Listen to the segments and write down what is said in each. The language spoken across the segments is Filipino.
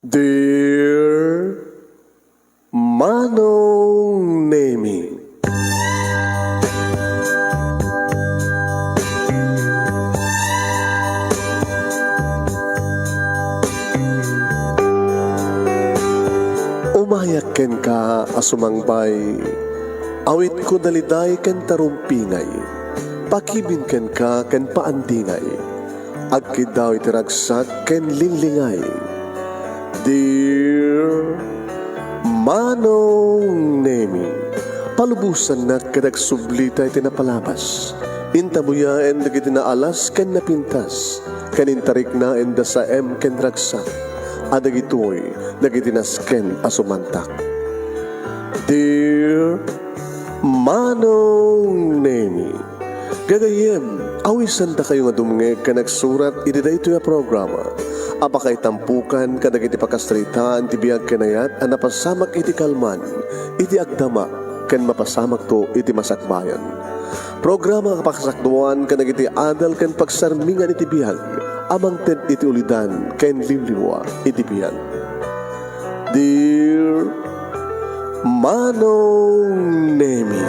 Dear Manong Nemi, umayak ken ka asumangbay, awit ko daliday ken tarumpingay, pakibin ken ka ken paandingay, agkid daw itiragsak ken linlingay. Dear Manong Nemi, palubusan na kadag sublita iti napalabas. Intabuya en dagiti na alas ken napintas, kanintarik na en da sa ken ragsak, adagitoy dagiti nasken asumantak. Dear Manong Nemi, gagayem, awisan ta kayo nga dumnge ka nagsurat iti dayto nga programa. Apakay tampukan kadagiti pakastritaan ti biag kanayat a napasamak iti kalman, iti agdama ken mapasamak to iti masakbayan. Programa kapakasakduan kadagiti adal ken pagsarmingan iti biag, amang ted iti ulidan ken limliwa iti biag. Dear Manong Nemi,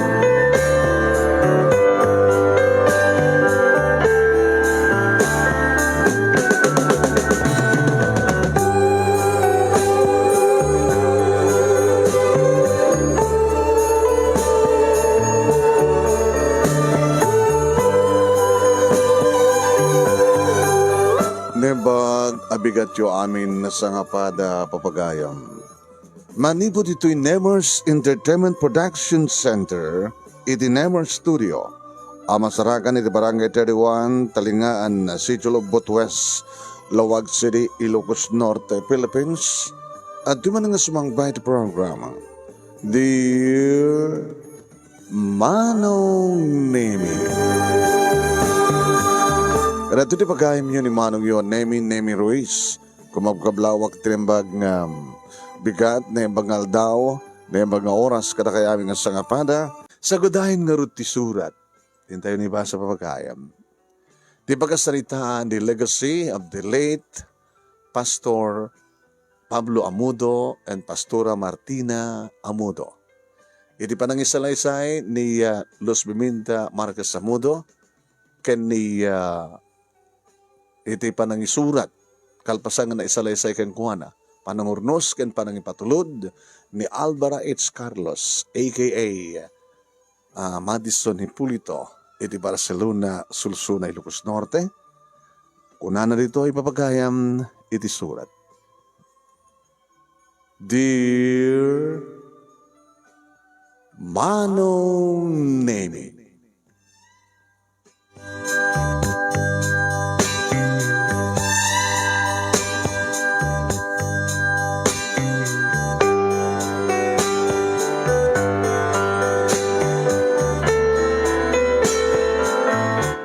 Nebag abigat yo amin na sangapada papagayam. Manipod ito'y Nemers Entertainment Production Center, iti Nemers Studio. Amasarakan iti Barangay 31, Talingaan, Sitio Logbot West, Lawag City, Ilocos Norte, Philippines. At duman nga sumangbay iti programa. Dear Manong Nemi. Ratu di pagayam yun ni Manong yun, Nemi Ruiz. Kumabkablawak tinembag nga bigat na imbangal daw, na imbang nga oras kada kaya aming nga sangapada, sagudahin nga rin ti surat. Tintayo ni ba sa papagayam. Di pagkasaritaan the legacy of the late Pastor Pablo Amudo and Pastora Martina Amudo. Iti panangisalaysay ni Los Biminta Marquez Amudo, ken ni iti panangisurat kalpasan na isalaysay ken kuana panangurnos ken panangipatulod ni Alvara H. Carlos aka Madison Hipulito iti Barcelona, Sulsuna, Ilocos Norte. Kunana dito ay papagayam iti surat. Dear Manong Nemi,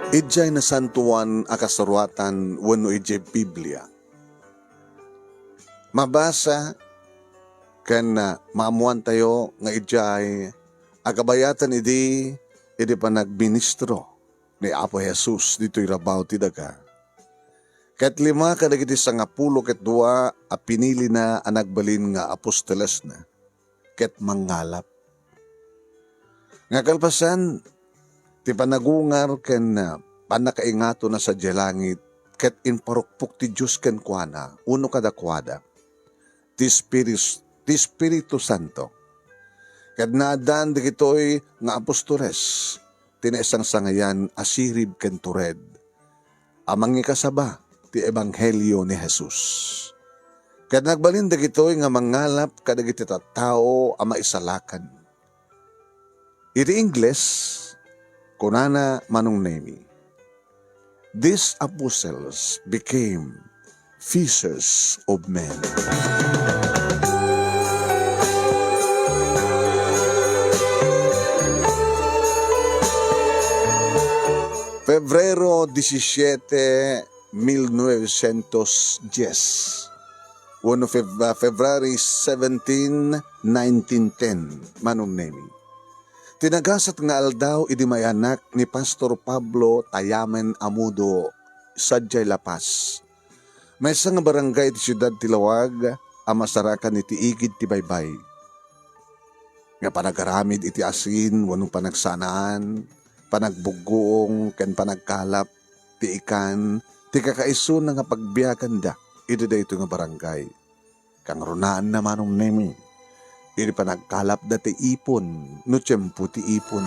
ijay na santuan akasaruatan wano ijay Biblia. Mabasa kan maamuan tayo nga ijay agabayatan iti pa nagministro ni Apo Jesus dito'y rabaw ti daga. Ket lima kadagiti sangapulo ket dua a pinili na anagbalin nga apostoles na ket mangalap. Nga kalpasan ti panagungar ken panakaingato na sa langit ket inparukpok ti Diyos ken kuana uno kadakwada ti Espiritu Santo ket naadan digitoy nga apostoles tinaisang sangayan asirib ken tured amang ikasaba ti ebanghelyo ni Jesus ket nagbalin digitoy nga mangalap kadagiti tattao a maisalakan. Iti Ingles kunana Manong Nemi, these apostles became fishers of men. Febrero 17, 1910. February 17, 1910. Manong Nemi. Tinagasat nga aldaw idi may anak ni Pastor Pablo Tayamen Amudo, Sadyay Lapas. May isang barangay ti siyudad Tilawag, amasarakan iti igid ti baybay. Nga panagaramid iti asin, wanong panagsanaan, panagbugoong, ken panagkalap, ti ikan, ti kakaiso na nga pagbiyagan da, iti da ito nga barangay. Kang runaan namanong nemi, iti panagkalap da ti ipon, no tiyempo ti ipon.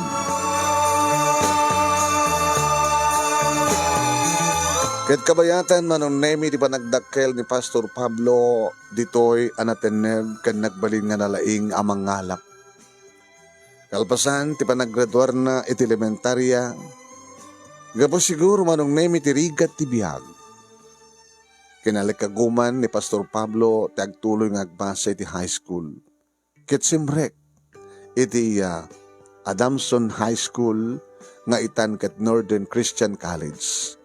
Ket kabayatan manong nemi ti panagdakkel ni Pastor Pablo, ditoy anateneb ken nagbalin nga nalaing amang ngalap. Kalpasan, ti panaggraduar na iti elementarya, gapos siguro manong nemi ti rigat ti biyag. Kinalikaguman ni Pastor Pablo, ti agtuloy nga agbasa iti high school. Ket simrek, iti Adamson High School, nga itan ket Northern Christian College.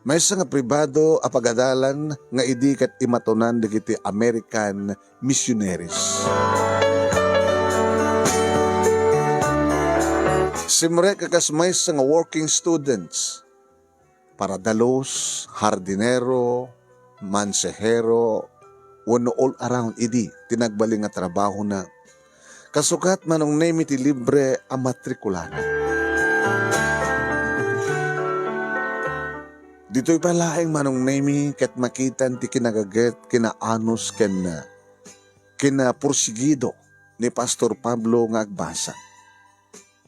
May nga pribado apagadalan nga idi ket imatonan digiti American missionaries. Simre kakas may nga working students, para dalos, hardinero, mansehero, wano all around idi, tinagbaling nga trabaho na, kasukat manong nemi ti libre a matrikulana. Dito'y palaeng manong nemi ket makitan ti kinagaget, kinaanos, kinapursigido ni Pastor Pablo nga agbasa.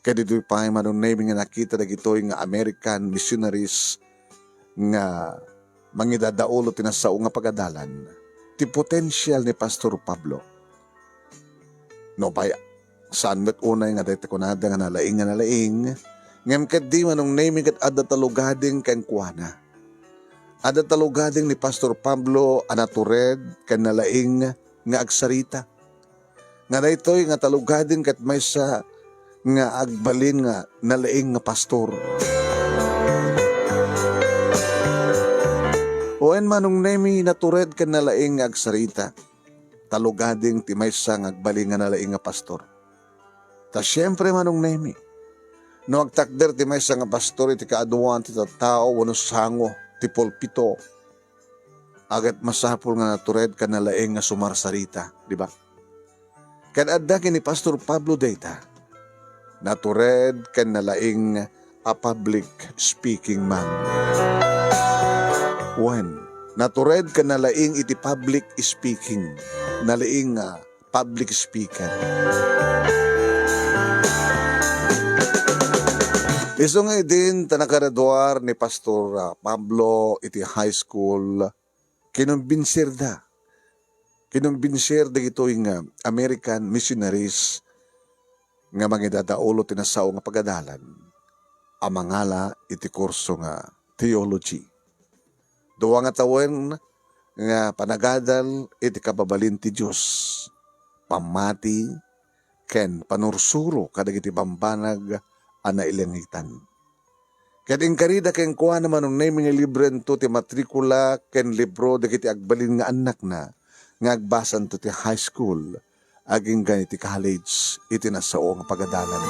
Kaya dito'y pa manong nemi nga nakita na gito'y nga American missionaries nga mangidadaulo tinasao nga pagadalan ti potential ni Pastor Pablo. No bay saan met unay nga dayta kunada nga nalaing ngem ket di manong nemi ket adda talugading ken kuana. Adda talugading ni Pastor Pablo anatured ken nalaing nga agsarita. Nga daytoy nga talugading ket maysa nga agbalin nga nalaing nga pastor. Oen manong nemi natured ken nalaing nga agsarita, talugading ti maysa nga agbalin nga nalaing nga pastor. Ta syempre manong nemi, no agtakder ti maysa nga pastor iti kaaduan ti tattao wenno sango ti pulpito, agat masapul nga natured ken nalaing nga sumarsarita, di ba? Ken adda ken ni Pastor Pablo dayta, natured ken nalaing a public speaking man. When natured ken nalaing iti public speaking, nalaing public speaker. Iso nga din tanakaraduar ni Pastor Pablo iti high school, kinumbinser da ito'y nga American missionaries nga mangidadaulo tinasao nga pagadalan, amangala iti kurso nga theology. Duwa nga tawen nga panagadal iti kababalin ti Diyos, pamati ken panursuro kadagiti bambanag ana ilangitan. Kading karida ken kuha naman ng naming libre to ti matrikula ken libro dagiti agbalin nga anak na nga agbasan to ti high school aging ganiti college iti nasao nga pagadalan.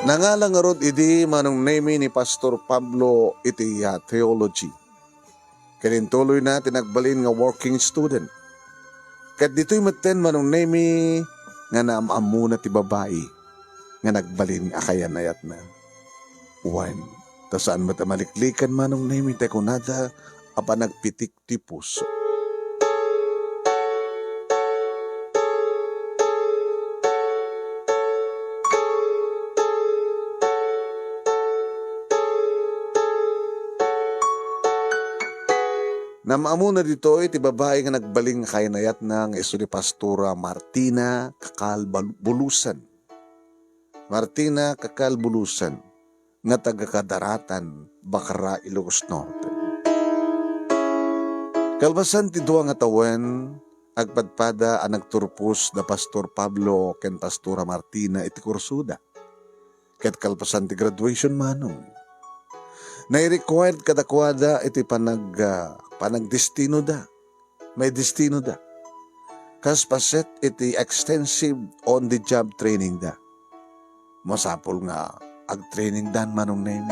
Nangalang nga rod idi manong name ni Pastor Pablo iti theology. Kanintuloy na tinagbalin nga working student. Kat dito'y maten manong name nga naamamu na ti babae nga nagbalin akayan ayat na. One, ta saan matamaliklikan manong name tayo kunada apa nagpitik ti puso. Namaamu na dito iti babae nga nagbaling kainayat ng iso ni Pastora Martina Kakal Bulusan. Martina Kakal Bulusan nga taga-Kadaratan, Bacara, Ilocos Norte. Kalbasan ti duwa nga tawen, agpadpada ang nagturpos na Pastor Pablo ken Pastora Martina iti kursuda. Ket kalpasan ti graduation manong. Nai-required kadakwada iti panagdestino da. May destino da. Kas paset iti extensive on-the-job training da. Masapol nga ag-training dan manong name.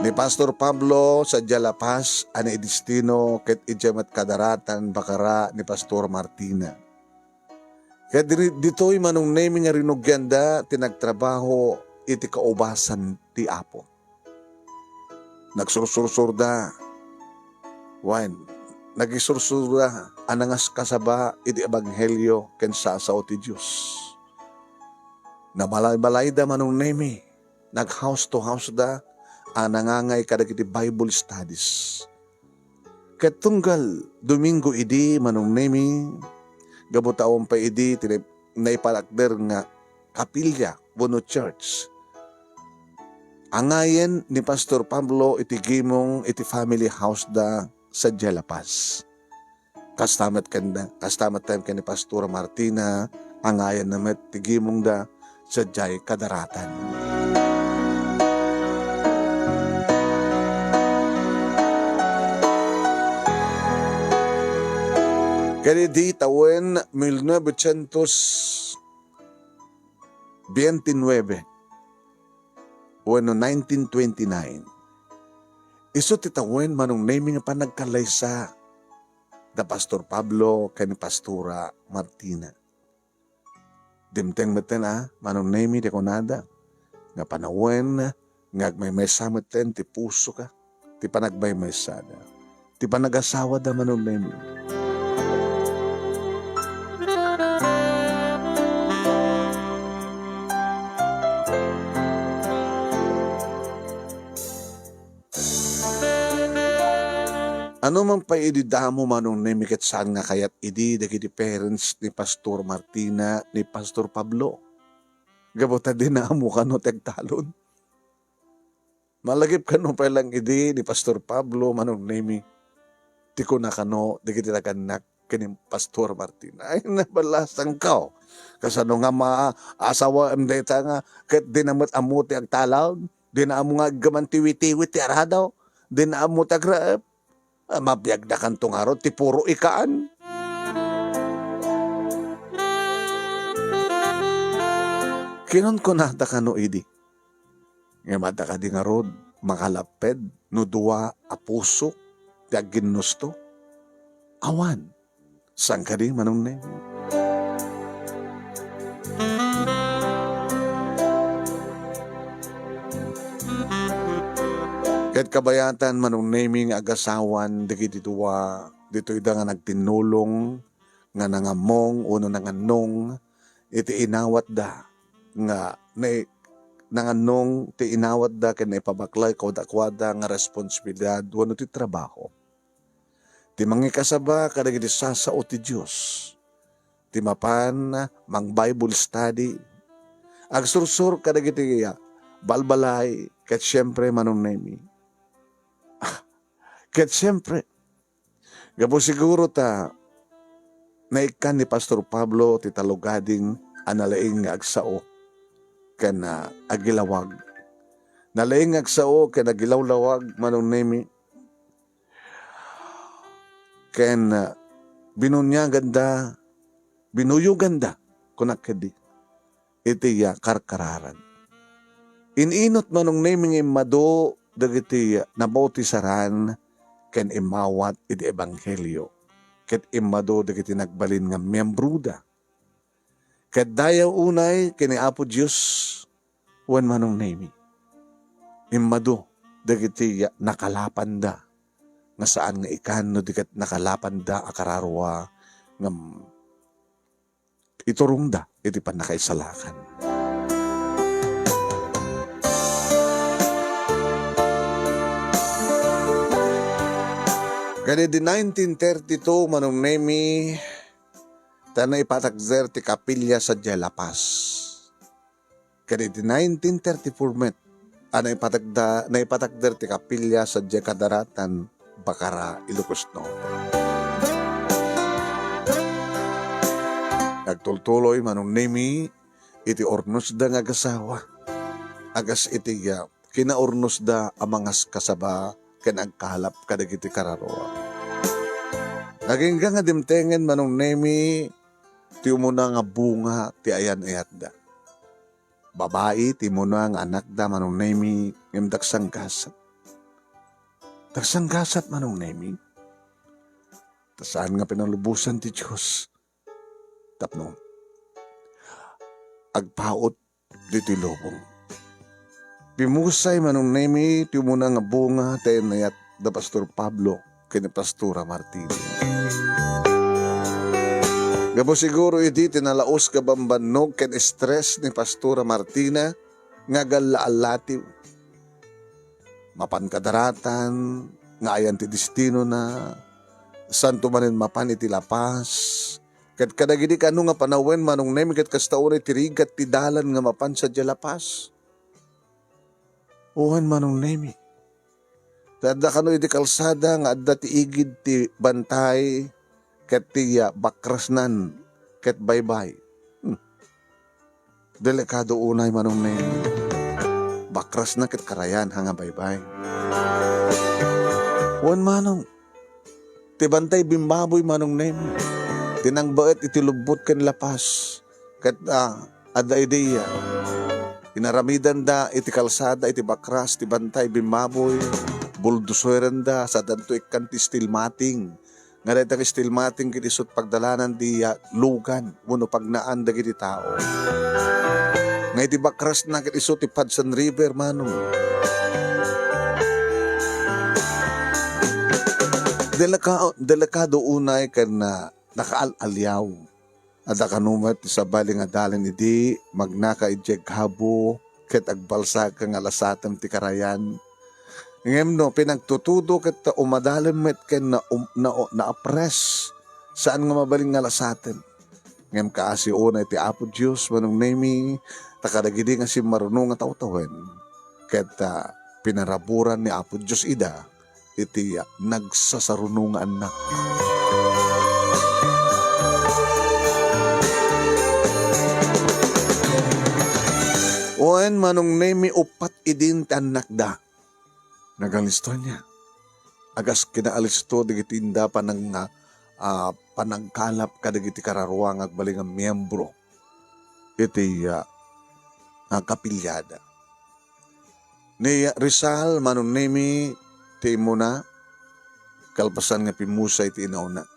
Ni Pastor Pablo sa Jalapas, ani destino ket ijamat kadaratan bakara ni Pastor Martina. Kaya dito'y manong nemi nga rinugyanda, tinagtrabaho, iti kaubasan ti Apo. Nagsursursurda, nagisursurda, anangas kasaba, iti ebanghelyo, ken sasao ti Diyos. Nabalay-balay da manong nemi, nag-house to house da, anangangay kadagiti Bible studies. Katunggal, Domingo idi, manong nemi, gabutaon pa idi, naipalakder nga kapilya, Bono Church. Angayen ni Pastor Pablo iti gimong iti family house da sa Jalapas. Kastamat time ka ni Pastor Martina, angayen naman iti gimong da sa Jay Kadaratan. Kaya di tawen 1929 o 1929. Iso titawen manong naming panagkalaysa da Pastor Pablo kay ni Pastora Martina. Dimteng meten manong naming di konada nga panawen nga agmaymaysa meten ti puso ka ti panagmaymaysada ti panagasawa da manong naming. Ano man pa ididamo manong nemiket saan nga kayat idi dagiti parents ni Pastor Martina ni Pastor Pablo. Gabota din na amo ka no tegtalon. Malagip ka no pa lang idi ni Pastor Pablo manong nemi. Tiko na ka no dagiti naganak kini Pastor Martina. Ay nabalasang ka. Kasano nga maasawa amdeta nga kat dinamot amo ti agtalaw. Dinamo nga gamantiwitiwit ti aradaw. Dinamo tagraap. Mabiyag na kantong araw, ti puro ikaan. Kinon ko na da ka no idi. Nga mada ka di nga rod, makalaped, no duwa a puso, ti aginusto. Awan, saan ka di manong nemi? Kahit kabayatan manong naming agasawan dagiti duwa dito ida nga nagtinulong nga nangamong uno nanganong iti inawat da nga nanganong ti inawat da ken ipabaklay kwada nga responsibilidad wano ti trabaho. Ti mangikasaba kadagiti sasao ti Dios. Ti mapan mang Bible study. Agsursur kadagiti balbalay ket syempre manong nami. Ket siyempre, gabo siguro naikan ni Pastor Pablo ti talugading analaing nga agsao ken agilawag. Nalaing nga agsao ken agilawlawag manong nemi ken binuyuganda kunakedi iti karkararan. Ininot manong nemi nga mado dagiti nabautisaran ken imawat iti ebanghelyo ket imado dagiti nagbalin nga miyembruda ket dayaw unay ken Apo Dios wen manong nemi imado dagiti nakalapan da nga saan nga ikan no diket nakalapan da akararwa nga iturong da iti panakaisalakan. Kaya di 1932 manong nemi na ipatagzer ti kapilya sa Jalapas. Kaya di 1934 met na ipatagder ti kapilya sa Kadaratan Bakara Ilocos Norte. Nagtultuloy manong nemi iti ornos da nga gasawa. Agas iti kinaornos da amangas kasaba ken agkalap kadagiti kararwa. Naging nga dimtengen manong nemi ti umuna nga bunga ti ayan-ayat da. Babae ti umuna nga anak da manong nemi ngimdaksang kasat. tagsanggasat manong nemi. Tasaan nga pinalubusan ti Diyos. Tapno, agpaot dito'y lubong. Pimusay manong nemi, ti muna nga bunga, tayo nayat da Pastor Pablo, kini Pastora Martina. Gabo siguro iti tinalaos ka bambanog ken stress ni Pastora Martina, nga galaalatiw. Mapan kadaratan, nga ayan ti destino na, santo manin mapan iti lapas, ket kadagidi kano nga panawen manong nemi ket kastaunay tirigat ti dalan nga mapan sa lapas. Uhan manong nemi. Tadda kano iti kalsada nga adda ti igid ti bantay ket ti bakrasnan ket baybay. Delikado unay manong nemi. Bakras na ket karayan hanga baybay. Uhan manong. Ti bantay bimbaboy manong nemi. Tinangbaet iti lubot ken lapas. Ket adda ideya. Inaramidan da iti kalsada iti bakras ti bantay bimbaboy. Buldoseren da sa danto ikan ti stilmating. Nga dahil ti stilmating kiti sut pagdalanan di lugan. Uno pagnaan da kiti tao. Nga iti bakras na kiti sut ti Padsan River manong. Delikado unay ken nakaalalyaw. Ada kanumat sa baling adalan idi magnaka ijeg habo ket agbalsa kang alasatem ti karayan. Ngem no pinagtutudo ket umadalan met ken na apres saan nga mabaling nga alasatem. Ngem kaasi unay ti Apo Dios manong nemi takadagidi nga si marunong nga tawtawen ket pinaraburan ni Apo Dios ida iti nagsasarunong nga anak. Oen manong nemi upat idin ti anak da. Nagalisto niya. Agas kinaalisto digiti inda panangkalap kadagiti kararuang agbaling ang miyembro. Iti kapilyada. Ni Rizal manong nemi ti muna kalpasan nga pimusay ti inauna.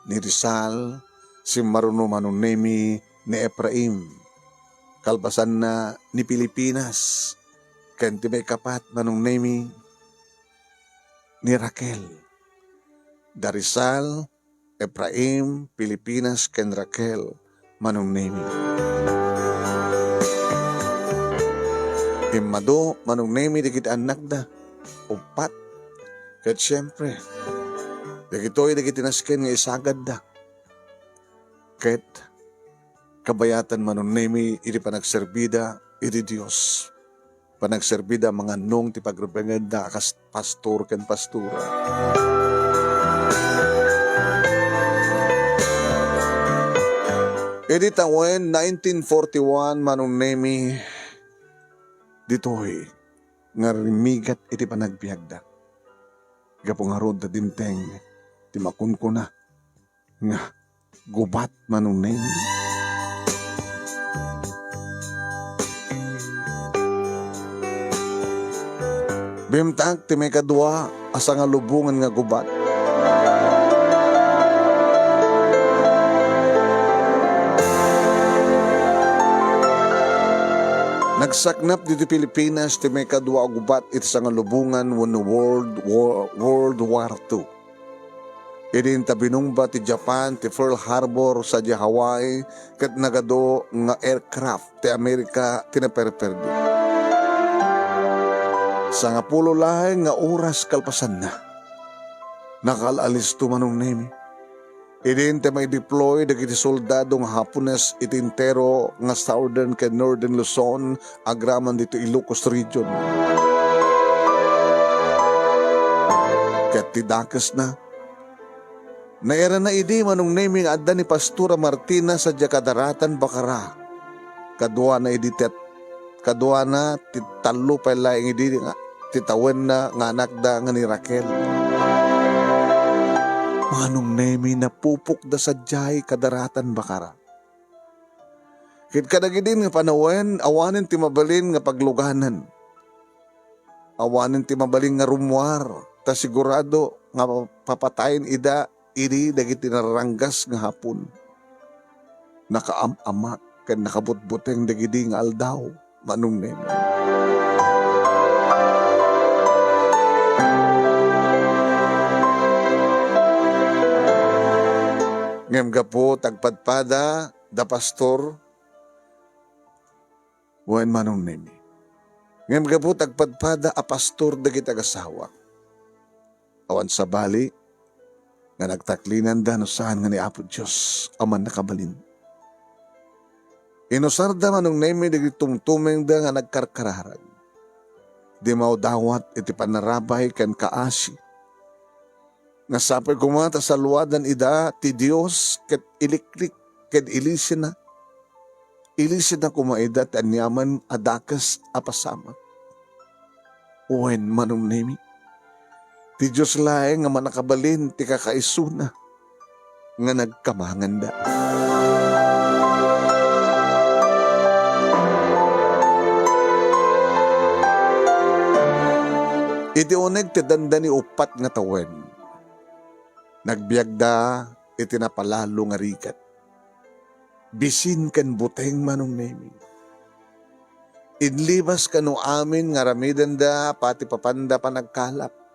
Ni Rizal si maruno manong nemi ni Ephraim. Kalpasan na ni Pilipinas, ken ti may kapat manong nemi ni Raquel. Darizal, Ephraim, Pilipinas, ken Raquel manong nemi. Imado manong nemi digit anak da, upat. Ket siyempre, digito'y digit tinasken nga isagad da. Ket kabayatan manong nemi iti panagserbida iti Dios. Panagserbida mga nung ti pagrubenged da akas pastor ken pastura. Iti tawen 1941 manong nemi ditoy nga rimigat iti panagbiagda. Gapong harod da dinteng ti makunkuna nga gubat manong nemi. Bimtang ti may kadwa asa nga lubungan nga gubat. Nagsaknap dito Pilipinas ti may kadwa gubat iti sa nga lubungan wenno World War II. Idin tabinungba ti Japan ti Pearl Harbor sa di Hawaii ket nagado nga aircraft ti Amerika tinaperperdi. Sa nga pulo lahay nga oras kalpasan na. Nakalalis manong nemi. Idin te may deploy dagiti soldado nga Hapones itintero nga Southern ken Northern Luzon agraman dito Ilocos region. Ket tidakas na. Naera na idi manong nemi nga adda ni Pastora Martina sa Kadaratan Bacara. Kadwa na idi kadwa na titalo pa laing idi nga titawen na nga anak da nga ni Raquel. Manong nemi napupok da sadyay Kadaratan Bacara. Kit kadagidin nga panawen awanin ti mabalin nga pagluganan. Awanin ti mabalin nga rumwar ta sigurado nga papatayin ida iri dagiti naranggas nga hapon. Nakaamama ken nakabutbuteng dagiti nga aldaw manong nemo. Ngem gapo tagpadpada da pastor wen manong nemi. Ngem gapo tagpadpada a pastor dagiti agasawa. Awan sa bali nga nagtaklinan da no saan nga ni Apo Dios aman nakabalin. Inusar da manong nemi dagiti tumtumeng da nga nagkarkararag. Di mao dawat iti panarabay ken kaasi. Nga sapay kumata sa luwadan ida ti Dios ket iliklik ket ilisin na. Ilisin na kumaida ti anyaman adakas apasama. Wen manong nemi. Ti Diyos laeng nga manakabalin ti kakaisuna nga nagkamangan da. Iti uneg ti dandani upat nga tawen. Nagbiag da iti napalalo nga rigat. Bisin kan buteng manong nemi. Inlibas kanu amin nga ramidan da pati papanda pa nagkalap.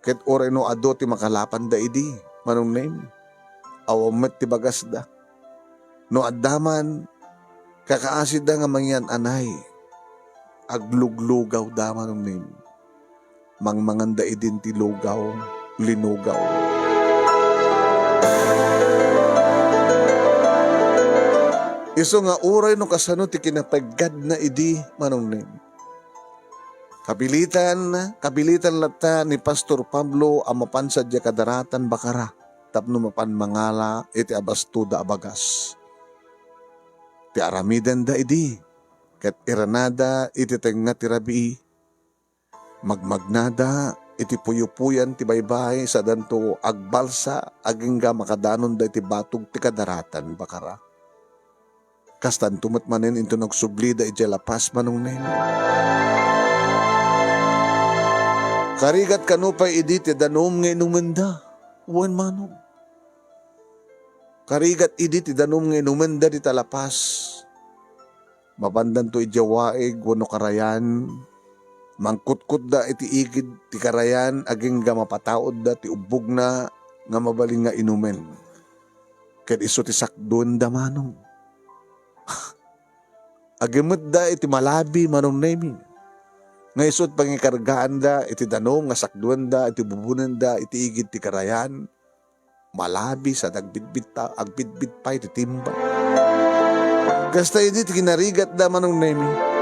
Ket oray no ado ti makalapan da idi manong nemi. Awamet ti bagas da. No addaman kakaasid da nga mangyan anay. Agluglugaw da manong nemi. Mangmanganda idin ti lugaw, linugaw. Iso nga uray no kasano ti kinapagad na idi manong nemi. Kabilitan lata ni Pastor Pablo amapan sa diya kadaratan bakara tapno mapan mangala iti abastuda abagas. Ti aramiden da idi ket iranada iti tenga ti rabii. Magmagnada iti puyupuyan ti baybay sa danto agbalsa agingga makadanon da iti batog ti kadaratan bakara. Kastan tumat manen into nagsubli da iti lapas manong nemi. Karigat kanupay idi ti danom nga inumenda. Wen manong. Karigat idi ti danom nga inumenda di talapas. Mapandan to ijawaig wano karayan. Mangkutkut da iti igid ti karayan aging ga mapataod da ti ubog na nga mabaling nga inumen. Ket iso ti sakdon da manong. Agimet da iti malabi manong nemi. Nga isot pangikargaan da iti danom nga sakduan da iti bubunan da iti igid ti karayan. Malabi sa agbitbit pa iti timba. Kasta iti kinarigat da manong nemi.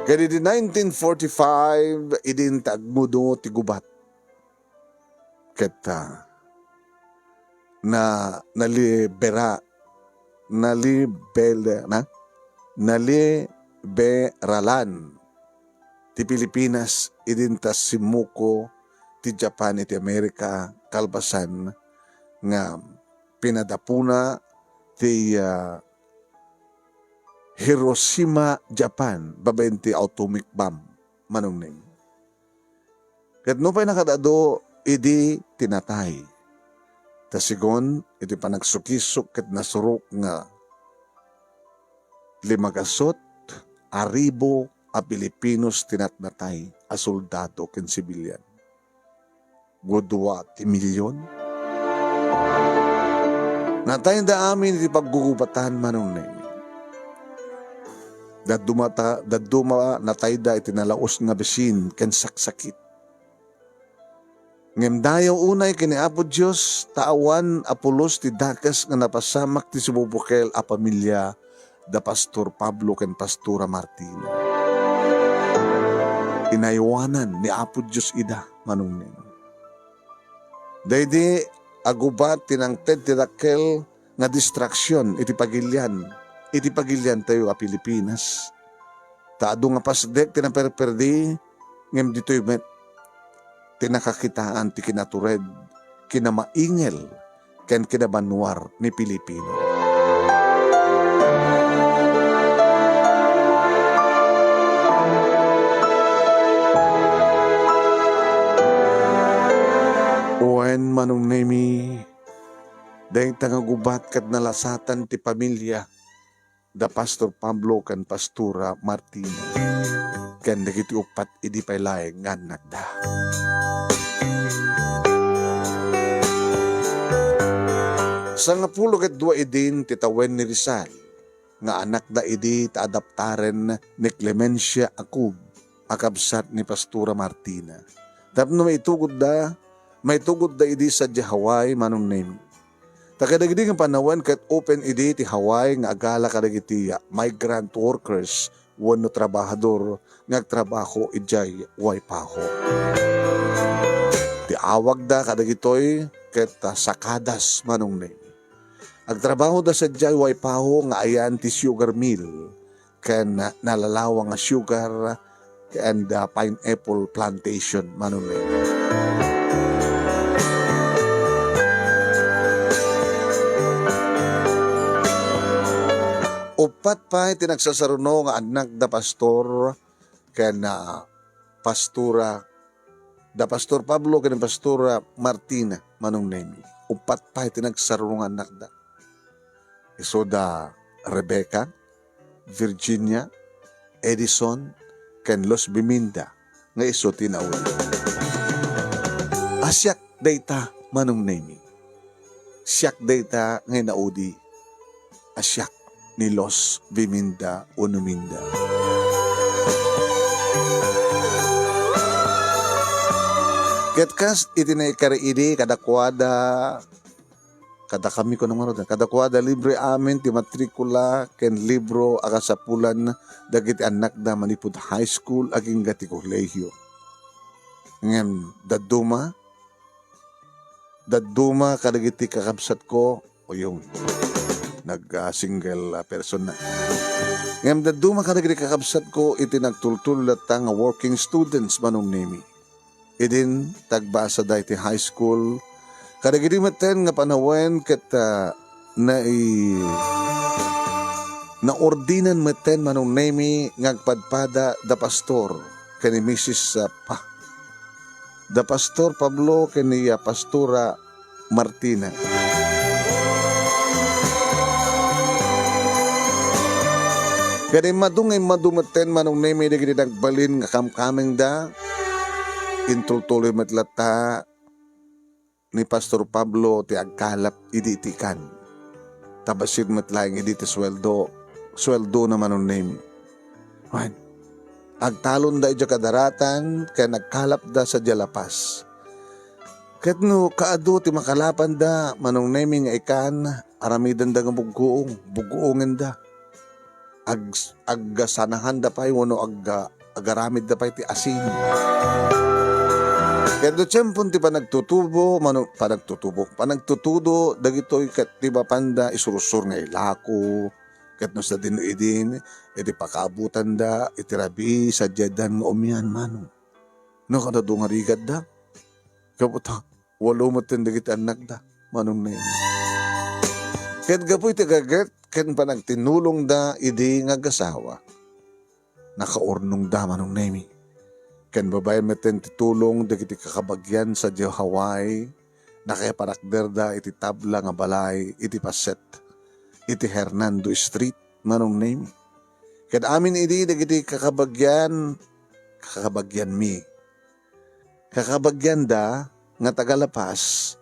Kaya di 1945, idin tagmudo ti gubat. Keta na naliberalan ti Pilipinas idin ta simuko ti Japan iti Amerika kalbasan nga pinadapuna ti Hiroshima, Japan, babaen ti atomic bomb manong neng. Ket no pa'y nakadado, idi tinatay. Tasigon, iti panagsukisok ket nasurok nga 500,000 a Pilipinos tinatnatay a soldado ken sibilyan. Gudwa ti milyon. Natay da amin iti paggugubatan manong neng. Daduma natayda iti nalaos nga besin ken saksakit. Ngem dayaw unay kini Apo Dios taawan apulos ti dakas nga napasamak ti sububukel a pamilya da Pastor Pablo ken Pastora Martina. Inaywanan ni Apo Dios ida manungnen. Daydi agubat tinangted ti dakkel nga distraksyon iti pagilyan. Iti pagilyan tayo a Pilipinas. Taado nga pasdek tinaperperdi ngem dito'y met tinakakitaan ti kinatured kinamaingel ken kinabanwar ni Pilipino. Wen manong nemi, dahil tangagubat kat nalasatan ti pamilya, da Pastor Pablo kan Pastura Martina, kan dagiti upat idi paylaeng nga anak da. Sa nga pulo ket dua idin titawen ni Rizal, nga anak da idi taadaptaren ni Clemencia Akub, akabsat ni Pastura Martina. Tapno may tugod da idi sa Hawaii manong name. Takadagidi nga panawan kat open idi ti Hawaii nga agala kadagiti migrant workers wano trabahador ngagtrabaho ijay waypaho. Ti awag da kadagitoy ket sakadas manong name. Agtrabaho da sa ijay waypaho nga ayan ti sugar mill ken nalalawa nga sugar and pineapple plantation manong name. Upat pa tinagsasaruno nga anak da pastor ken Pastura da Pastor Pablo ken Pastura Martina manong name. Upat pa tinagsaruno nga anak da. Iso da Rebecca, Virginia, Edison ken Los Biminda nga iso tinawag. Asyak dayta manong name. Siyak dayta nga naudi. Asyak ni Los Biminda o Numinda. Ketkas itinaikariidi kadakwada kami ko naman kadakwada libre amin ti matrikula ken libro akasapulan dagiti anak da manipud high school aging gati kolehiyo. Ngem daduma kadagiti kakabsat ko o yung nag-single person na. Ngam daduma kadagiti kakabsat ko iti nagtultulat nga working students manong nemi. Idin tagbasa da iti high school. Kadagiti maten nga panawen ket naordinan maten manong nemi ngagpadpada da pastor kani Mrs. da Pastor Pablo kani Pastura Martina. Kaya madungay madumaten manong nemi di nagbalin nga kamkaming da intultuloy matlata ni Pastor Pablo ti agkalap iditikan. Tabasid matlaing iditi sweldo na manong nemi. Agtalon da ija kadaratan kaya nagkalap da sa jalapas. Ket no kaado ti makalapan da manong nemi nga ikan aramidan da nga buguongen da. Agasanahan da pa'y wano agaramid da pa'y ti asin. Kaya do tiyempon ti panagtutudo dagitoy kat ti bapanda isurusur nga ilako kat no sa dinuidin iti pakaabutan da iti rabi sa jadan nga umian mano. No kada do nga rigad da kaputa walo matin dagiti anak da manong na yun. Ket gapoy ti gaget ken panagtinulong da idi nga gasawa. Nakaurnong da manong nemi. Ken babayan meten titulong dagiti kakabagyan sa Hawaii. Nakaparakder da iti tabla nga balay iti paset. Iti Hernando Street manong nemi. Ken amin idi dagiti kakabagyan mi. Kakabagyan da nga tagalapas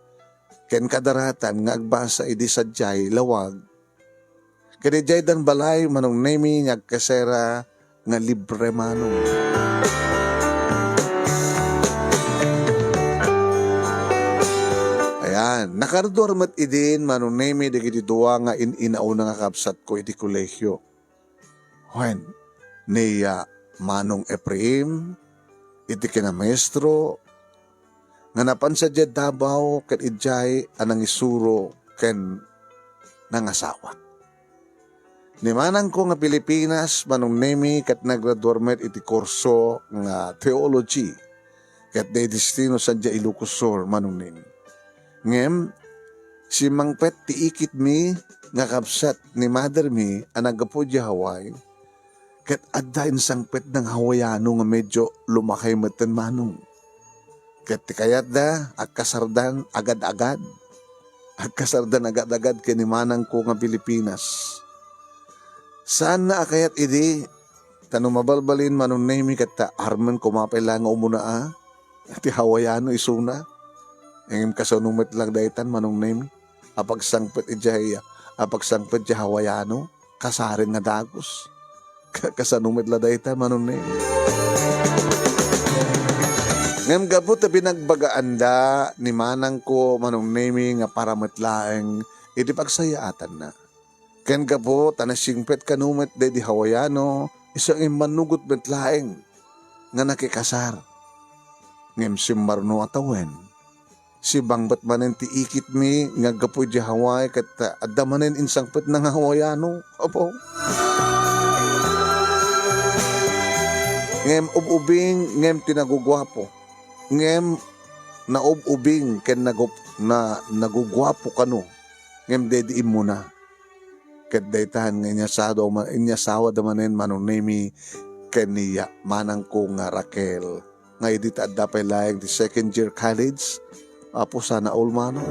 ken kadaratan nga agbasa idi sadyay lawag. Kaya jay dan balay manong nemi ngagkasera nga libre manong. Ayan, nakardormat idin manong nemi dagiti duwa nga inauna nga kapsat ko iti kolehyo. When niya manong Ephraim iti kinamaestro nga napansa jay Davao ken ijay anang isuro ken nangasawa. Nimanang ko nga Pilipinas manong nemi kat nagraduarmet iti kurso nga theology kat de destino sa Ilocos Sur manong nemi. Ngem si Mangpet ti ikit mi nga kapsat ni mother mi anagapo di Hawaii kat adda insangpet ng Hawaiano nga medyo lumakay meten manong. Ket ti kayat da agkasardan agad-agad. Agkasardan agad-agad kinimanang ko nga Pilipinas. Saan na akayat idi tanumabalbalin manunemi ket ta armen kumapay lang nga umuna ti hawayano isuna. Engem kasanumit lang daytan manunemi. Apagsangpet ijay apagsangpet ti hawayano kasarin nga dagos. Kasanumit lang daytan manunemi. Ngem gabot na binagbagaan da ni manang ko manunemi nga para metlaeng iti pagsayaatan na. Ken gabot anasingpet kanumet de di hawayano isang imanugot metlaeng nga nakikasar. Ngem simmarno atawen. Si bangbat manen ti ikit mi nga gapoy di haway ket adda manen insangpet nga hawayano. Opo. Ngem ububing ngem tinagugwapo. Ngem naububing ken nagugwapo kano. Ngem dediin mo na. Ket daytahan nga inyasawa da manen manunemi ken niya manang ko nga Raquel. Nga edit adda pay laeng di second year college. Apo sana all mano.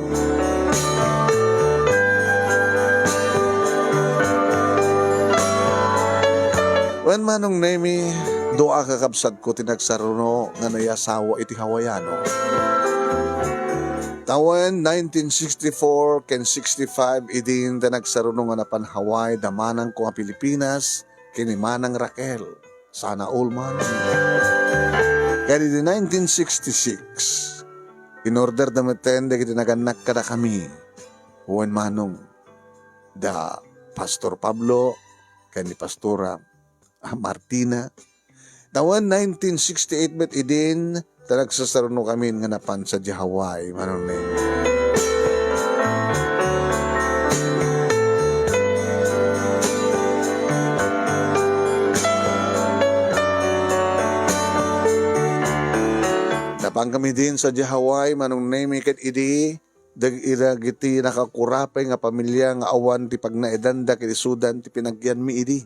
When manong nemi doa kakabsat ko tinagsaruno nga nayasawa iti hawayano. Tawen 1964 ken 65 idin da nagsaruno nga napanhaway damanang ko nga Pilipinas kini manang Raquel. Sana all man. Kaya di 1966 in order da matende kiti naganak kada kami. When manong da Pastor Pablo ken ni Pastora Martina. Taon 1968 bet idin talagsasaruno kami nga napan sa Hawaii manong name. Napang kami din sa Hawaii manong name ket idi dag-ira giti nakakurapay nga pamilya nga awan ti pagnaedanda ket sudan ti pinagyan mi idi.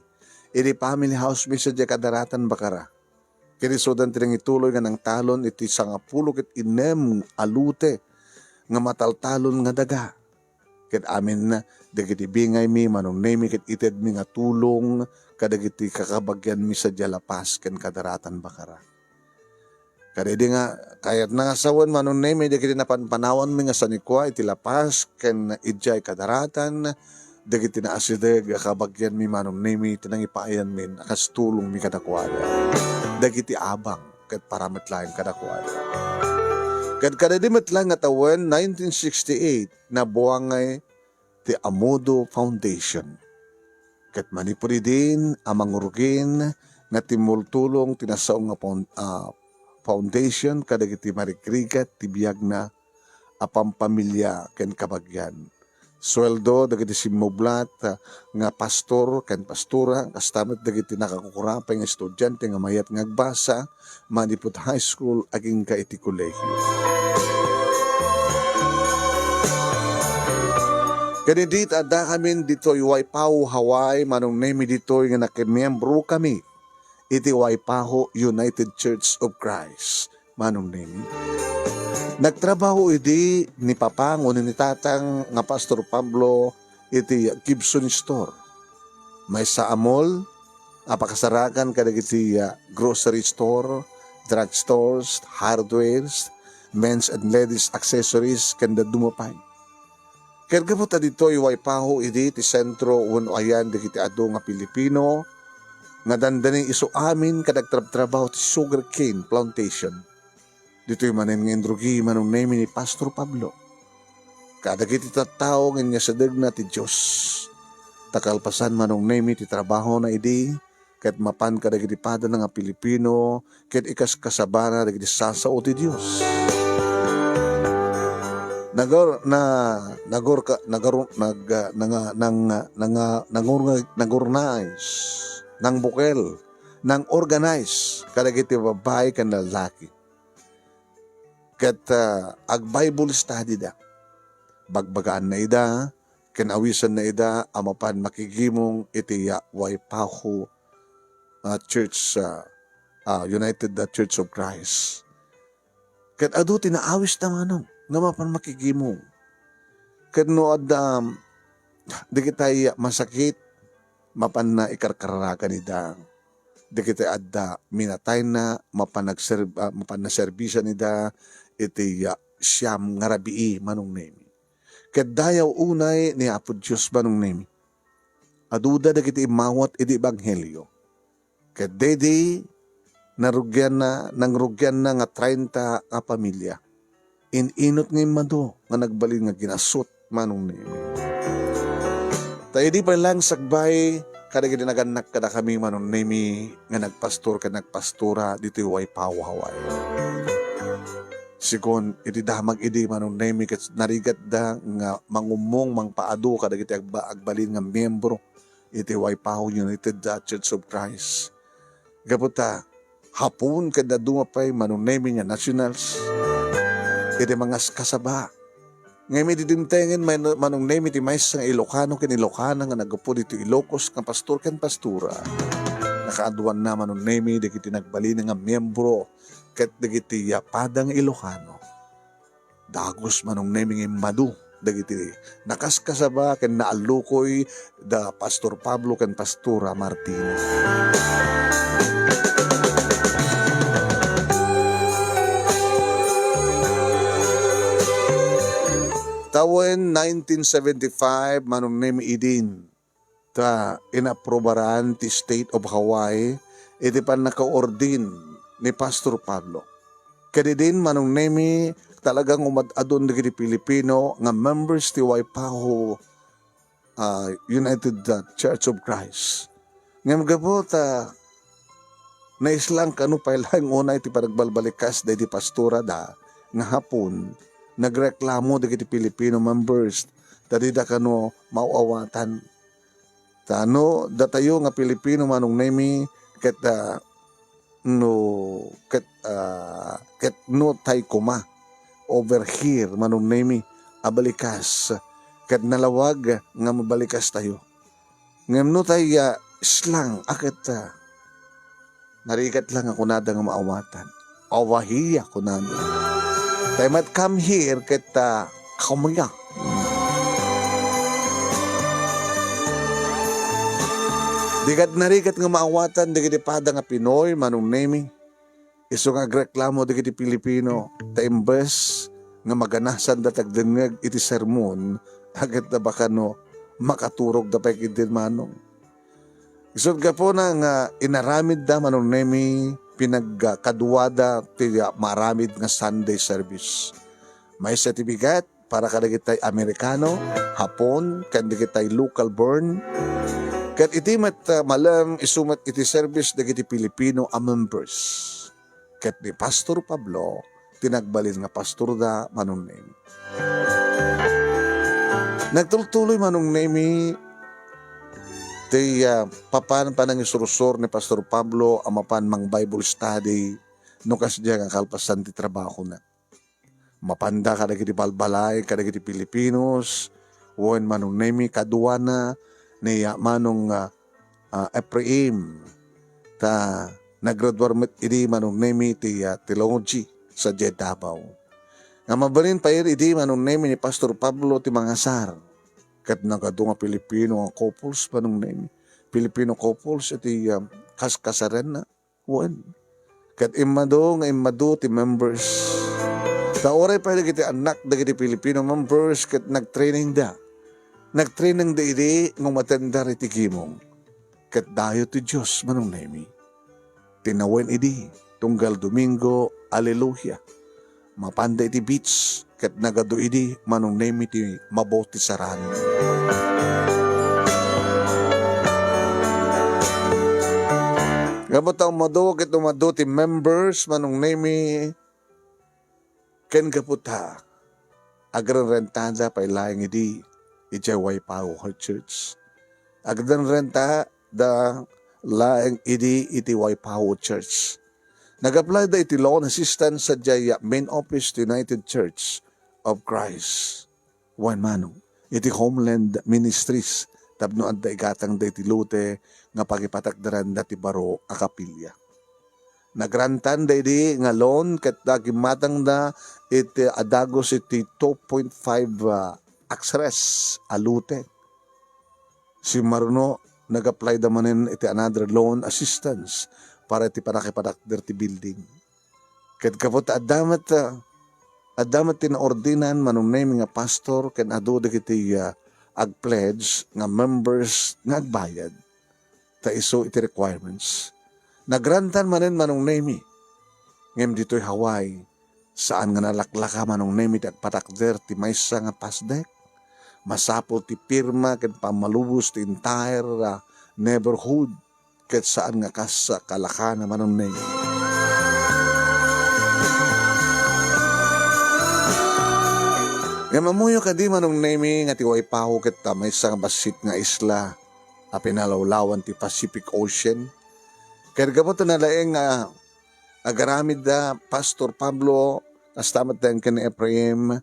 Idi family house mi sa kadaratan bakara. Kini sudan tinang ituloy nga ng talon iti 10 ket 6 alute nga mataltalon nga daga. Ket amin na dagiti bingay mi manong nemi ket ited mi nga tulong kadagiti kakabagyan mi sa lapas ken kadaratan bakara. Kadidi nga kayat na nga sawan manong nemi dagiti napanpanawan mi nga sanikwa iti lapas ken idjay kadaratan dagiti na asideg kakabagyan mi manong nemi tinang ipaayan min akas tulong mi kadakwada. Dagiti abang ket paramet laeng kadakwada. Ket kadadimet lang nga tawen 1968 na buwangay ti Amodo Foundation. Ket manipuri din amang urugin nga timultulong tinasaong nga foundation kadagiti marikrigat ti biag na apampamilya ken kabagyan. Sweldo dagiti simublat nga pastor ken pastora kastamet dagiti nakakukurapay nga estudyante nga mayat nga agbasa manipud high school aging ka iti kolehiyo. Kanidit adda kami ditoy Waipahu Hawaii manong nemi ditoy nga nakimiyembro kami iti Waipahu United Church of Christ manong nemi. Nagtrabaho iti ni Papang o ni Tatang nga Pastor Pablo iti Gibson Store. May sa Amol, apakasarakan kadagiti grocery store, drug stores, hardwares, men's and ladies accessories, kanda dumapay. Kergabot na dito Waipahu iti ti sentro uno ayan dagiti ado nga Pilipino nga dandani iso amin kadagtrabaho ti sugarcane plantation. Dito'y manen nga indrugi manong nemi ni Pastor Pablo. Kadagiti tattao nga niya sadeg na ti Diyos. Takalpasan manong nemi ti trabaho na idi, ket mapan kadagiti pada nga Pilipino, ket ikas kasabana dagiti sasao ti Diyos. Nagorganize, nang bukel, nang organize kadagiti babae ken lalaki. Ket ag-Bible study da. Bagbagaan na ida, kinawisan na ida, amapan makigimong iti Waipahu Church, United Church of Christ. Ket adu tinaawis na manong, nga mapan makikimo. Ket no adda, di kitay masakit, mapan na ikarkararakan nida. Di kitay adda, minatay na, mapan na serbisya nida, iti siyam nga rabii manong nemi. Ket dayaw unay ni Apo Diyos manong nemi. Aduda da kiti imawat iti ebanghelyo. Ket dedi, nangrugyan na nga 30 nga pamilya. Inot nga mado nga nagbalin nga ginasot manong nemi. Tayo di pa lang sagbay, kada giti naganak kada kami manong nemi nga nagpastor ka nagpastura dito way pawaway. Sigon, iti damag idi manong nemi ket narigat da nga mangumong mangpaado kada giti agbalin nga miyembro iti way paw United Church of Christ. Gaputa, hapon kada dumapay manong nemi nga nationals, iti mga kasaba. Ngayon may didimtengen manong nemi ti mais nga Ilocano ken Ilocana nga nagapo dito Ilocos nga pastor ken pastura. Nakaaduan na manong nemi dagiti nagbalin nga miyembro ket dagiti padang Ilocano. Dagos manong nemi nga madu dagiti nakaskasaba ken naalukoy da Pastor Pablo ken Pastora Martina. Tawen 1975 manong nemi idin ta inaprobaran ti State of Hawaii iti pan naka-ordin ni Pastor Pablo. Kadi din manong nemi talagang umadadon dagiti Pilipino nga members ti Waipahu United Church of Christ. Ngam gabo ta naislang kanu pailang unay ti panagbalbalikas dahil ti pastora da nga hapon nagreklamo dagiti Filipino members tadi da kano mauawatan tano datayo nga Pilipino manong nemi ket no tay kuma over here manong nemi abalikas ket nalawag nga mabalikas tayo ngem no tay slang aket narigat lang ako nada nga maawatan awahiya ko nada. Tayo might come here kita kumaya. Digat narigat nga maawatan digiti pada nga Pinoy manong nemi. Iso nga agreklamo digiti Pilipino ta imbes nga maganasan da tagdengeg iti sermon agad na baka no makaturog da pagkidin manong. Isod ka po na nga inaramid da manong nemi pinagkaduwada ti maramid nga Sunday service. May sertifikat para kadagitay Amerikano, Hapon, kadagitay local born. Kat iti malam isumat iti service dagiti Pilipino a members. Kat ni Pastor Pablo, tinagbalin nga pastor da manong nemi. Nagtultuloy manong nemi ti papan panang isurusor ni Pastor Pablo amapan mang Bible study no kasdiya nga kalpasan ti trabaho na. Mapanda kadagiti balbalay kadagiti Pilipinos wen manong nemi kaduana ni manong Ephraim ta naggraduar met idi manong nemi ti theology sa Davao. Nga mabalin pa idi manong nemi ni Pastor Pablo ti mangasar. Kat nagado nga Pilipino nga couples panong nemi. Filipino couples iti kaskasaren na. Wan. Kat imado ti members. Ta oray pa dagiti anak dagiti Filipino members kat nagtraining da. Nagtraining da iti ng matendar iti gimong. Kat dayo ti Diyos manong nemi. Tinawen idi. Tunggal Domingo, Alleluia. Mapanda iti beach. Kat nagado idi manong nemi ti maboti saran. Gamot ang mado ket umado ti members manong nemi ken kaputa agran rentada pay laing idi iti Waipahu Church. Agran renta da laing idi iti Waipahu Church. Nag-apply da iti loan assistance sa Jaya Main Office United Church of Christ. Wan manong iti Homeland Ministries tapno adda igatang da iti lute nga pagipatagdaran da ti baro a kapilya. Nagrantan daydi nga loan ket dagimatang da iti adagos iti 2.5 aksres alute. Si Maruno nag-apply da manen iti another loan assistance para iti panakipadakder ti building. Ket kapot adamat tinaordinan manunay nga pastor ken adu dagiti ag-pledge nga members nga agbayad ta iso iti requirements. Nagrantan manen manong nemi. Ngem dito'y Hawaii, saan nga nalaklaka manong nemi ti agpatakder ti maysa nga pasdek. Masapol ti pirma ken pamalubos ti entire neighborhood ket saan nga kasa kalakana manong nemi. Ngem amuyo kadi manong nemi nga ti Waipahu ket maysa nga basit nga isla a pinalawlawan ti Pacific Ocean. Kaya gabot na laeng agaramid da Pastor Pablo kastamat da ken Ephraim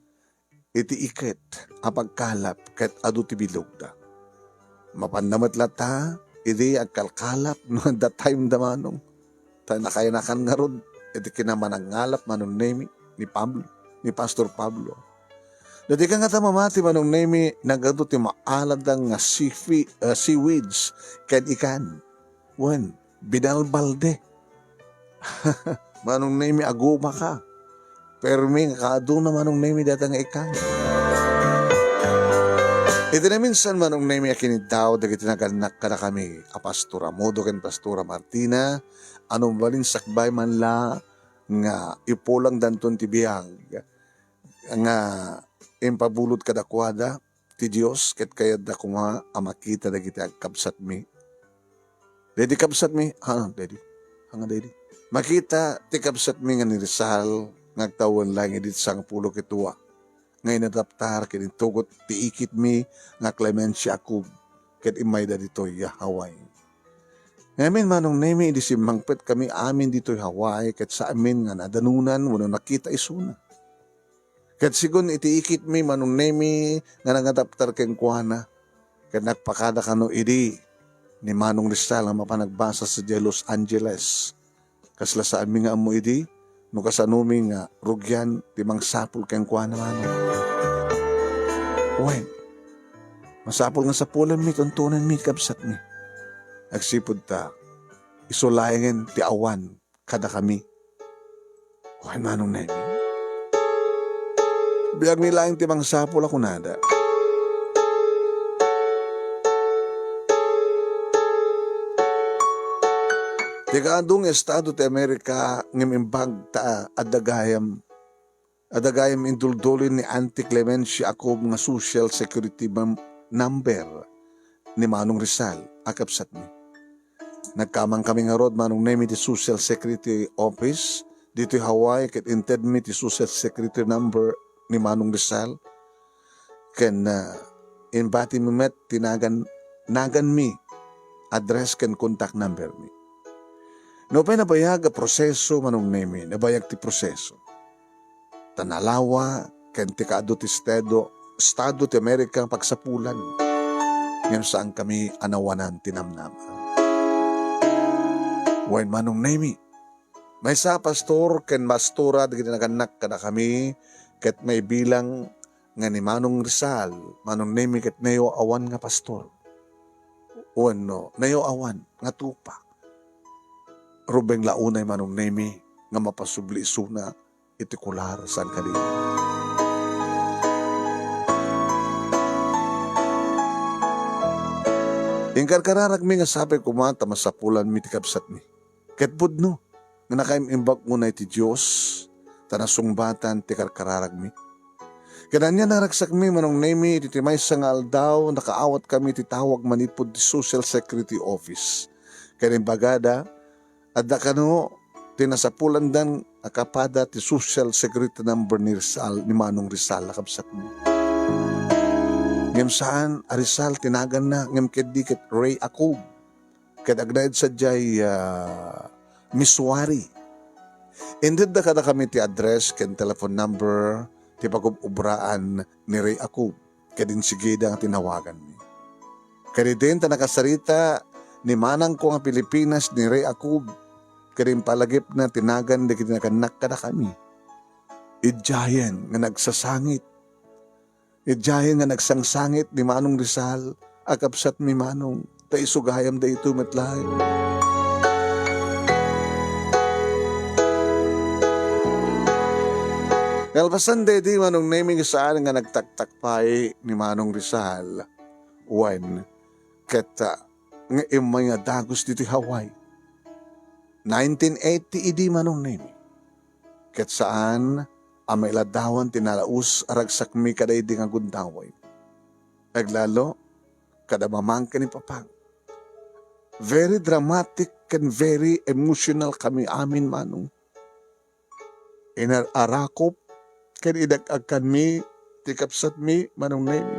iti iket apagkalap ket adu ti bilog da. Mapandamat lata iti agkalkalap no that time da manong ta nakayanakan nga rod iti kinamanangalap manong nemi ni Pablo ni Pastor Pablo. Dati ka nga tamamati manong nemi nagado ti maalad nga seaweeds ken ikan. Wen binalbalde. Manong nemi aguma ka. Perming kaado na manong nemi data nga ikan. Ito na minsan manong nemi akinidaw dagiti naganak ka na kami a Pastora Modo ken Pastora Martina anong balin sakbay man la nga ipulang danton ti biyag nga impabulot kadakwada ti Dios ket kayad da kuma amakita dagiti agkabsat mi. Daddy kabsat mi, daddy. Hanga daddy. Makita ti kabsat mi nga ni Rizal ngagtawon lang edit sang pulo kitua. Ngay nadaptar ken tugot ti ikit mi nga Clemencia Akub ket imay da ditoy Hawaii. Ngamin manong nemi di simangpet kami amin ditoy Hawaii ket sa amin nga nadanunan wano nakita isuna. Ket sigon iti ikit mi manong nemi nga nangadaptar ken kuana ket nagpakada kano idi ni Manong Rizal ang mapanagbasa sa Los Angeles. Kasla saan mi nga amo idi, no kasanumi nga rugyan, timang sapul keng kuha naman. Uwen, masapul nga sapulan mi, tuntunan mi, kabsat mi. Agsipod ta, isulayangan ti awan, kada kami. Uwen, Manong Nemi. Biyag nila yung timang sapul ako nada. Tikaadong Estado ti Amerika ngimimbag ta adagayam induldulin ni Auntie Clemencia Akub nga Social Security number ni Manong Rizal akapsat ni. Nagkamang kami nga rod Manong nemi ti Social Security Office dito Hawaii ket inted mi ti Social Security number ni Manong Rizal ken inbati mi met nagan mi address ken contact number mi. No pa'y nabayag a proseso manong nemi, nabayag ti proseso. Tanalawa, ken ti kaado ti Estado ti Amerika pagsapulan. Ngayon saan kami anawanan tinamnama. Wain manong nemi, may sa pastor ken mastora di naganak kada kami ket may bilang nga ni Manong Rizal, Manong nemi ket nayo awan nga pastor. Uno, nayo awan nga tupa. Rubeng launay Manong nemi nga mapasubli isuna iti kular saan kanina. Ingkar kararag mi nga sabi kumata masapulan mi ti kabsat mi. Ket pudno nga nakaimbag muna iti Diyos tanasungbatan ti karkararag mi. Kananya naragsak mi Manong nemi iti may sangal daw nakaawat kami ti tawag manipod ti Social Security Office. Kanimbagada adda kano tinasapulan dan akapada ti Social Security number ni Rizal, ni Manong Rizal nakabsat mo. Ngem saan a Rizal tinagan na ngem ket Ray Akub ket agnaid sadyay Miswari. Indid da kada kami ti address ken telephone number ti pagububraan ni Ray Akub ket din sigida nga tinawagan mi. Kadiden ta nakasarita ni manang ko nga Pilipinas ni Ray Akub karim palagip na tinagan di kinakanak kada kami. Idjayan nga nagsasangit. Idjayan nga nagsangsangit ni Manong Rizal, akapsat mi Manong, ta isugayam da ito matlahay. Kalpasan di Manong naming saan nga nagtaktakpay ni Manong Rizal, when keta nga imay nga dagos dito Hawaii. 1980 idi Manong naming. Ket saan amay ladawan tinalaus aragsak mi kaday di nga gundaway. Naglalo, kada mamangka ni Papang. Very dramatic and very emotional kami amin Manong. Inarakop, ken idagagkan mi, tikapsat mi Manong nemi.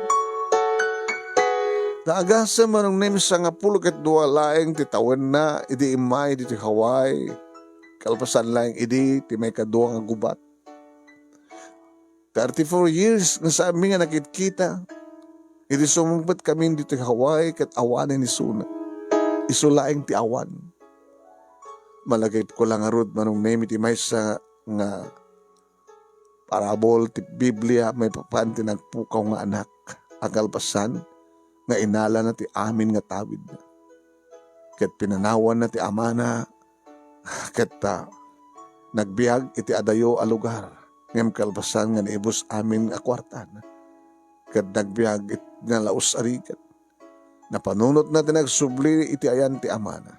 Naagasa Manong nemi sa nga pulgat dua laeng titawan na, idi imay dito Hawaii. Kalpasan laeng idi, ti may kadua nga gubat. 34 years nga sa amin nga nakikita. Idi sumumpat kami dito Hawaii kat awanin ni Suna. Isulaing ti awan. Malagay ko lang arod Manong nemi ti may sa nga parabol ti Biblia may papanti nagpukaw nga anak. Agalpasan nga inala na ti amin nga tawid na. Kat pinanawan na ti amana. Kat nagbiag iti adayo a lugar. Ngam kalpasan nga naibos amin nga kwartan. Kat nagbiag nga laos arikat. Napanunot na tinagsubli iti ayan ti amana.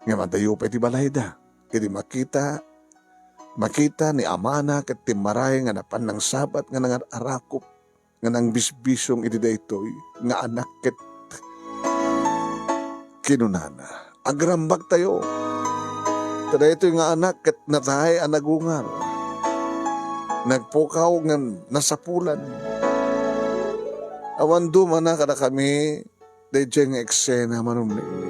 Ngam adayo pa iti balayda. Iti makita ni amana kat timaray nga napan ng sabat nga nangarakop nga nang bisbisyong iti daytoy nga anak ket kinunana. Agrambag tayo. Tada ito'y nga anak ket natahay anagungar. Nagpukaw nga nasapulan. Awan duman na kada kami dayjay nga eksena Manong nemi.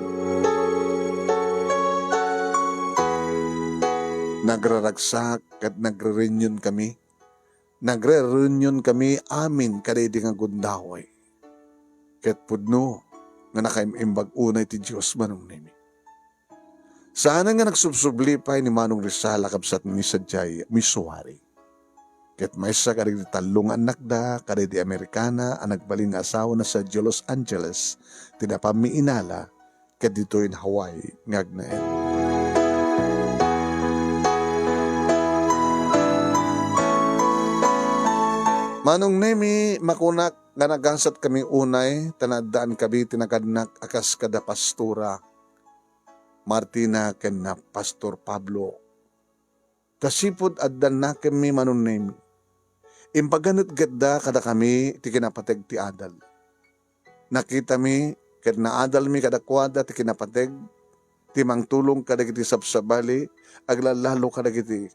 Nagraragsak at nagre-reunion kami. Nagre-reunion kami amin kaday di nga gundaway. Ket pudno nga nakaimbag unay ti Diyos Manong nemi. Saan nga nagsubsublipay ni Manong Rizal akabsat ni Sadyay misuwari. Ket may sa kaday di talong anak da, kaday di Amerikana, ang nagbaling asawa na sa Los Angeles, tinapamiinala, ket dito in Hawaii, ngagnaen. Manong nemi, makunak, nga nagasat kami unay, tanadaan kami tinakadnak akas kada pastura, Martina ken na Pastor Pablo. Tasipod addan na kami Manong nemi. Impaganot gadda kada kami ti kinapateg ti adal. Nakita mi ket naadal mi kada kwada ti kinapateg ti mangtulong kada kiti sabsabali aglalalo kada kiti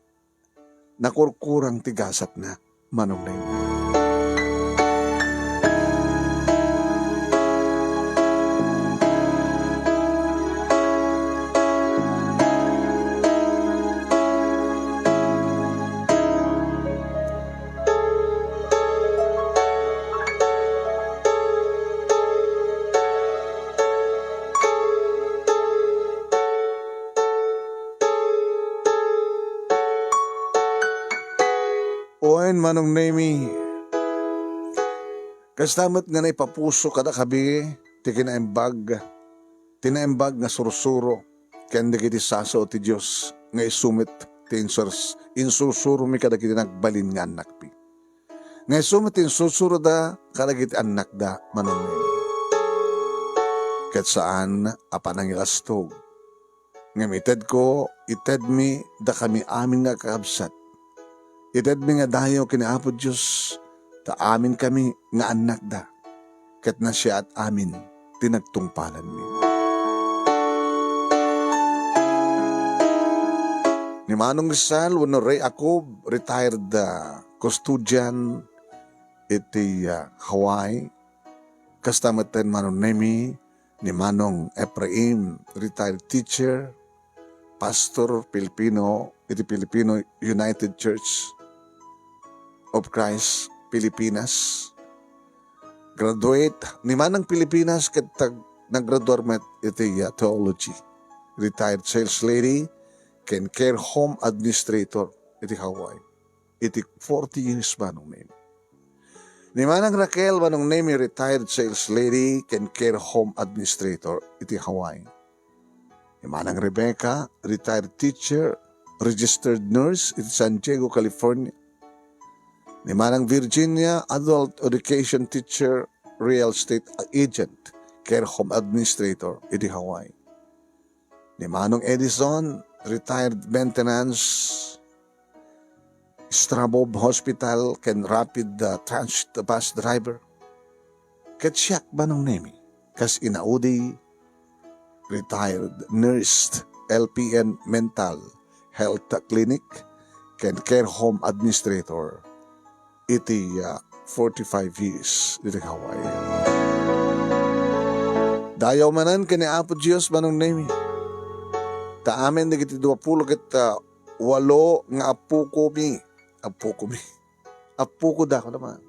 nakurkurang ti gasat na Manong nemi. Oen Manong nemi. Kastamat nga na ipapuso kada kabi ti kinaimbag nga sursuro ken kiti saso ti Dios nga isumit ti insursuro mi kada kiti nagbalin nga anak pi. Nga isumit ti insursuro da kada kiti anak da Manong nemi. Ket saan apan ang ilastog. Nga mited ko ited mi da kami amin nga kakabsat. Ited mi nga dayo kinaapo Diyos, ta amin kami nga anak da, ket na siya at amin tinagtungpalan mi. Ni Manong Rizal, wano Ray Acob, retired custodian iti Hawaii, kastamatan Manong nemi, ni Manong Ephraim, retired teacher, pastor Pilipino, iti Filipino United Church of Christ, Pilipinas. Graduate ni Manang Pilipinas ket naggraduar met iti theology. Retired sales lady ken care home administrator iti Hawaii. Iti 40 years manong name. Ni Manang Raquel manong name retired sales lady ken care home administrator iti Hawaii. Ni Manang Rebecca retired teacher, registered nurse iti San Diego, California. Ni Manang Virginia adult education teacher, real estate agent, care home administrator iti Hawaii. Ni Manong Edison retired maintenance Strabob Hospital ken rapid transit bus driver. Ket siyak manong nemi kas inaudi retired nurse LPN mental health clinic ken care home administrator iti 45 years dito Hawaii. Dayaw manan kani Apo Diyos manong nemi. Ta amen dagiti 20 ket 8 nga apo ko da ko naman.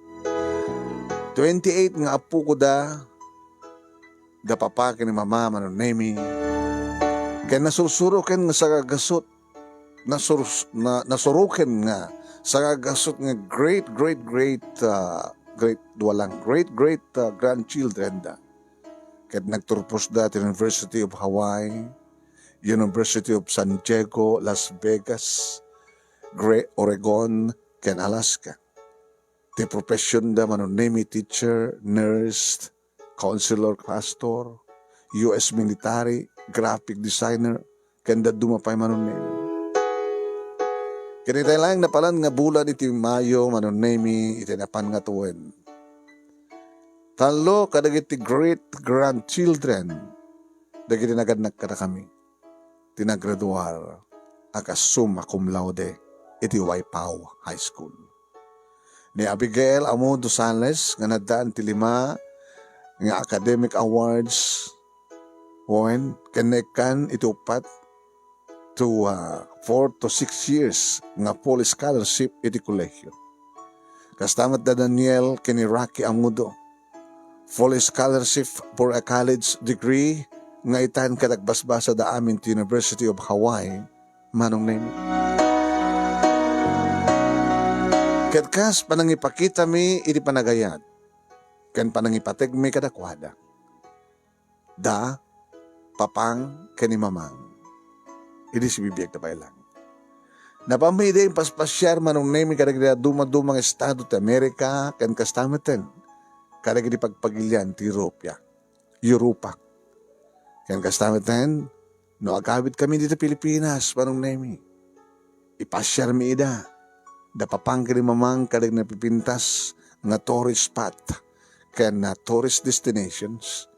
28 nga apo ko da papa kini mama manon nemi. Kaya nasusuruken nga sa gagasot, nasuruken nga sa gagasot nga great grandchildren da. Kaya nagturpos da at University of Hawaii, University of San Diego, Las Vegas, Oregon, ken Alaska. Ti profession da manon nemi teacher, nurse, counselor, pastor, US military, graphic designer, ken da dumapay manon nemi. Kini tayo lang napalan nga bulan iti Mayo manon nemi itinapan nga tuwen. Talo kadagiti great grandchildren dagiti naganak kada kami. Tinagraduar akas summa cum laude iti Waipao High School. Ni Abigail Amo Dosales nga nadaan ti 5 nga academic awards when kanekan iti upat to 4 to 6 years nga full scholarship iti kolehiyo. Kastamat da Daniel kini Rocky Amudo full scholarship for a college degree nga itan kadagbasbasa da amin ti University of Hawaii manong name. Katkas panangipakita mi iti panagayat ken panangipatig mi kadakwada. Da papang ken ni mamang. Idi si bibiyag na lang. Napamide yung paspasyar manong name kadagida dumadumang estado ti Amerika ken kastameten kadagidi pagpagilyan ti Europa. Ken kastameten no agawid kami dito Pilipinas manong name. Ipasyar mi ida. Da papangkiri mamang kadag napipintas nga tourist spot ken na tourist destinations.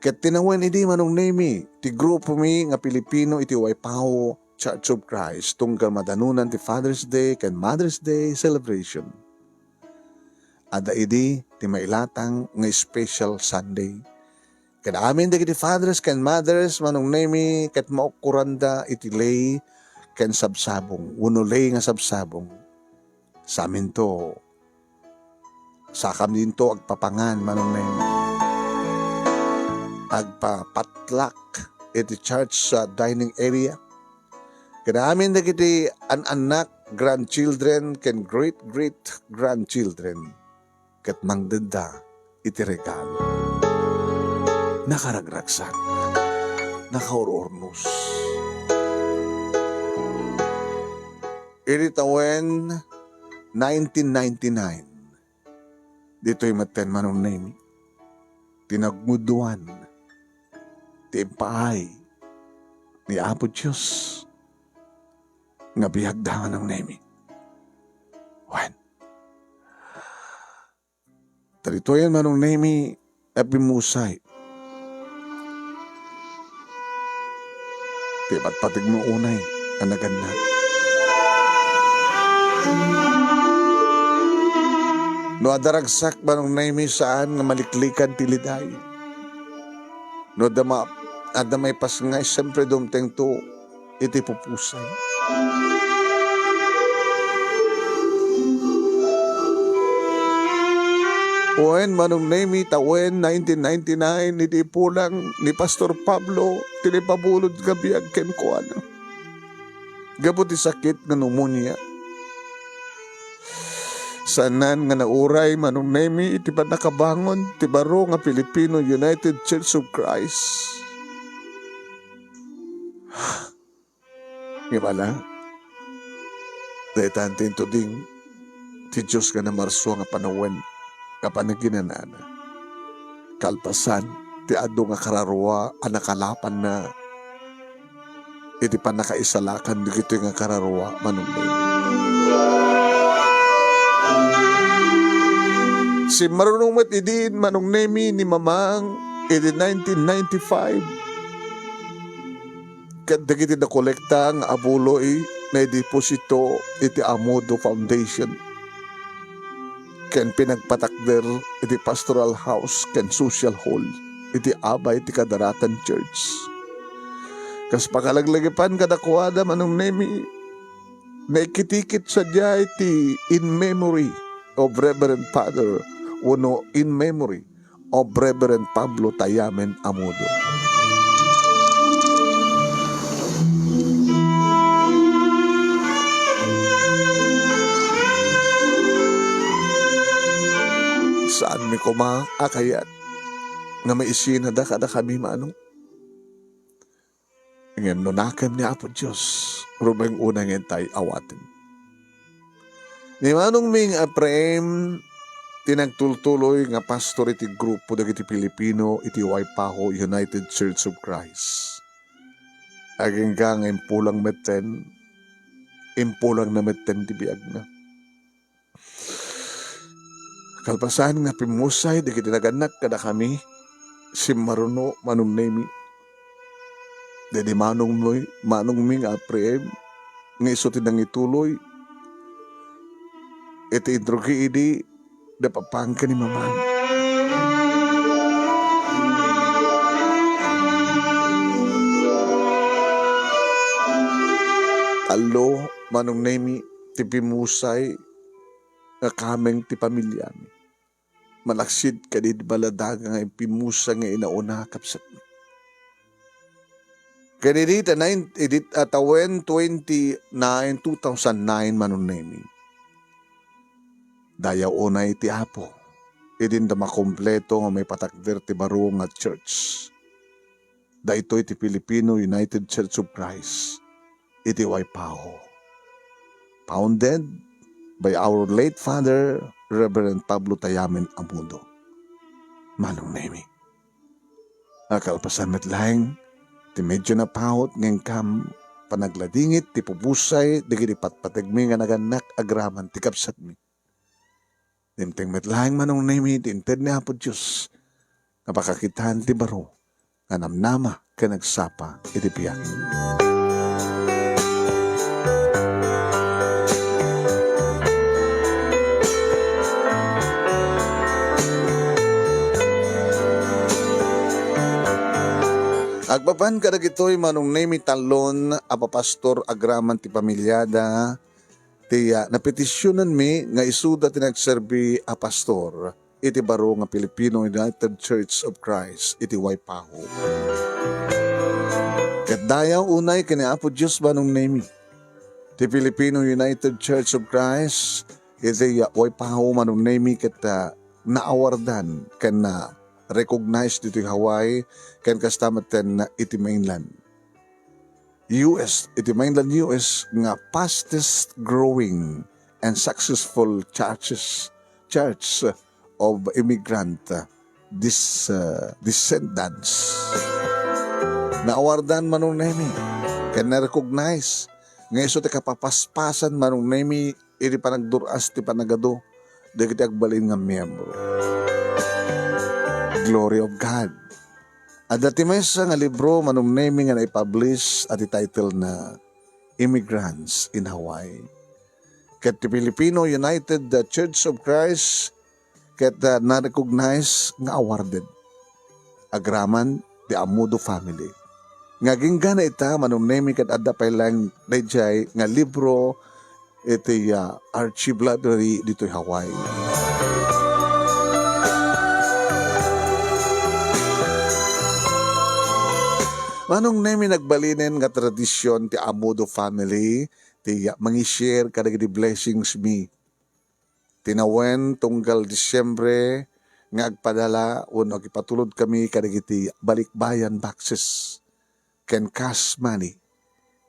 Ket tinawen idi manong nemi ti grupo mi nga Pilipino iti Waipao Church of Christ tunggal madanunan ti Father's Day ken Mother's Day celebration. Ada idi ti mailatang nga special Sunday. Ken amin dagiti fathers ken mothers manong nemi ket maukuranda iti lay ken sabsabong, unulay nga sabsabong. Sa amin to, sakam din to agpapangan manong name. Agpapatlak iti church sa dining area. Kanamin na kiti anak, grandchildren, ken great-great-grandchildren. Kat mangdenda iti regalo. Nakaragragsak, nakaurornos. Iritawen 1999. Dito'y maten manong name. Tinagmuduan. Timpaay. Ni Apo Diyos. Nga bihagdangan ng name. When? Taritoyan manong name. Epimusay. Tipat patig mo unay. Anagan na. No adaragsak manong naimi saan nga maliklikan piliday. No adamay pas nga siyempre dumteng to iti pupusay. Oen manong naimi tawen 1999 iti pulang ni Pastor Pablo tinipabulod gabiag ken kuana. Gabot ti sakit nga pneumonia. Sanan nga nauray manong nemi iti pa nakabangon ti baro nga Filipino United Church of Christ. Ngimala, dahil tantin to ding ti Diyos nga na marso nga panawen kapanaginanana. Kalpasan ti ado nga kararwa anakalapan na iti pa nakaisalakan dito nga kararwa manong nemi. Si marunong matidin manong nemi ni mamang iti 1995. Kadagiti na kolekta ang abuloy na deposito iti Amodo Foundation. Ken pinagpatakder iti pastoral house ken social hall iti abay iti Kadaratan Church. Kas pakalaglagipan kadakwada manong nemi na ikitikit sadya iti in memory of Reverend Father uno in memory of Reverend Pablo Tayamen Amodo. Saan mi kumaakayat nga maisinada kada kami manong ngayon nunakam ni Apo Diyos rumeng unang entay awatin. Ni manong ming aprem tinagtultuloy nga pastor iti grupo dagiti Pilipino iti Waipaho United Church of Christ. Aging gang impulang na meten ti biag na. Kalpasan nga pimusay dagiti naganak kada kami si Maruno manong nemi. Dadi manong ming aprem nga iso tinang ituloy iti idrogi idi napapangka ni mamang. Alo manong nemi ti pimusay nga kameng ti pamilya mi. Malaksid ka di baladaga nga pimusa nga inauna kapsat mi. Kanidit atawan 29, 2009 manong nemi. Dayaw unay ti Apo. Idin da makompleto nga may patakder ti baro nga church. Daytoy ti Filipino United Church of Christ. Iti Waipaho. Founded by our late father, Reverend Pablo Tayamen Amodo. Manong nemi. Nakalpasan metlaeng ti medyo na pahot ngeng kam panagladingit ti pupusay digiti patpategmi nga naganak agraman ti kapsat mi. Dimteng metlaeng manong nemi ti inted ni Apo Diyos napakakitaan ti baro nga namnama ka nagsapa iti biyak. Agpapan kadagitoy manong nemi talon apapastor agraman ti pamilyada ti napetisyonan mi nga isuda ti nagserbi a pastor iti baro nga Filipino United Church of Christ iti Waipaho. Ket dayaw unay kini Apo Dios manong nemi ti Filipino United Church of Christ iti Waipaho manong nemi ket naawardan ken na recognized dito Hawaii ken kastamatan na iti mainland US, iti mainland US nga fastest growing and successful church of immigrant descendants. Naawardan manong nemi ken na-recognize nga iso ti kapapaspasan manong nemi iti panagduras ti panagado dagiti agbalin nga miyembro. Glory of God. At dati may nga libro manong nemi nga na-publish at title na Immigrants in Hawaii. Ket ti Filipino United Church of Christ ket na-recognize nga awarded. Agraman ti Amodo family. Nga ginggana ita manong nemi ket adda pay lang dayjay nga libro iti archive library dito Hawaii. Manong nemi nagbalinen nga tradisyon ti Amudo family, ti mangi-share kadagiti blessings mi. Tinawen tunggal Disyembre nga agpadala uno ipatulod kami kadagiti balikbayan boxes ken cash money.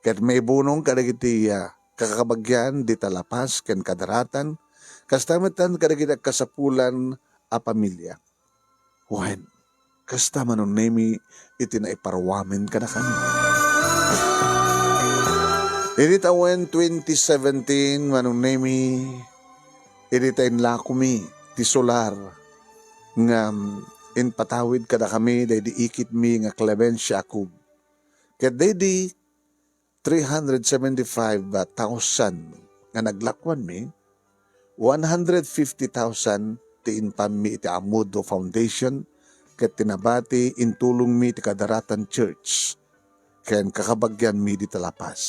Ket may bunong kadagiti kakabagyan di talapas ken kadaratan kastamatan kadagiti kasapulan a pamilya. Wen, kasta manon nemi iti naiparwamen kada kami. Iti tawen 2017 manon nemi iti tainla kumi ti solar nga inpatawid kada kami daydi ikit mi nga Clemencia Akub. Ket daydi 375,000 nga naglakwan mi, 150,000 ti inpam mi iti Amudo Foundation ket tinabati intulong mi ti Kadaratan Church ken kakabagyan mi di talapas.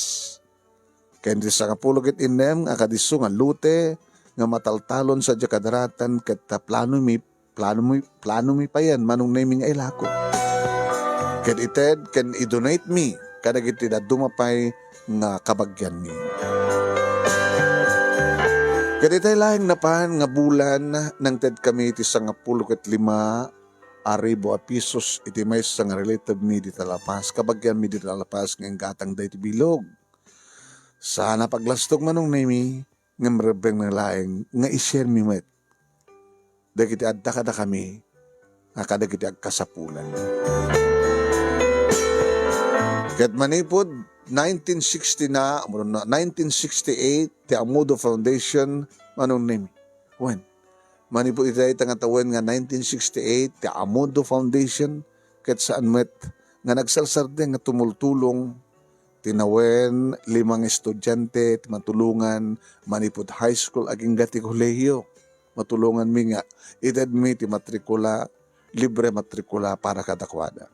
Ken di sa kapulog iti inem nga kadiso nga lute nga mataltalon sa di Kadaratan ket plano mi payan manong naming nga ilako. Ken ited ken i-donate mi kadagiti da dumapay nga kabagyan mi. Ket itay lahing napan nga bulan nang ted kami ti 15,000 pesos iti maysa nga relative mi di talapas kabagyan mi di talapas nga gatang dayti bilog. Sana paglastog manong nami nga marebeng na laing nga i-share mi met. Dagiti adda kada kami nga kadagiti agkasapulan. Ket manipod 1968 ti Amudo Foundation manong name. Wen. Manipod itay tangatawen nga 1968 ti Amudo Foundation ket saan met nga nagsalsarden nga tumultulong tinawen 5 estudyante ti matulungan manipod high school aging gati kolehiyo. Matulungan mi nga ited mi ti matrikula libre matrikula para kadakwada.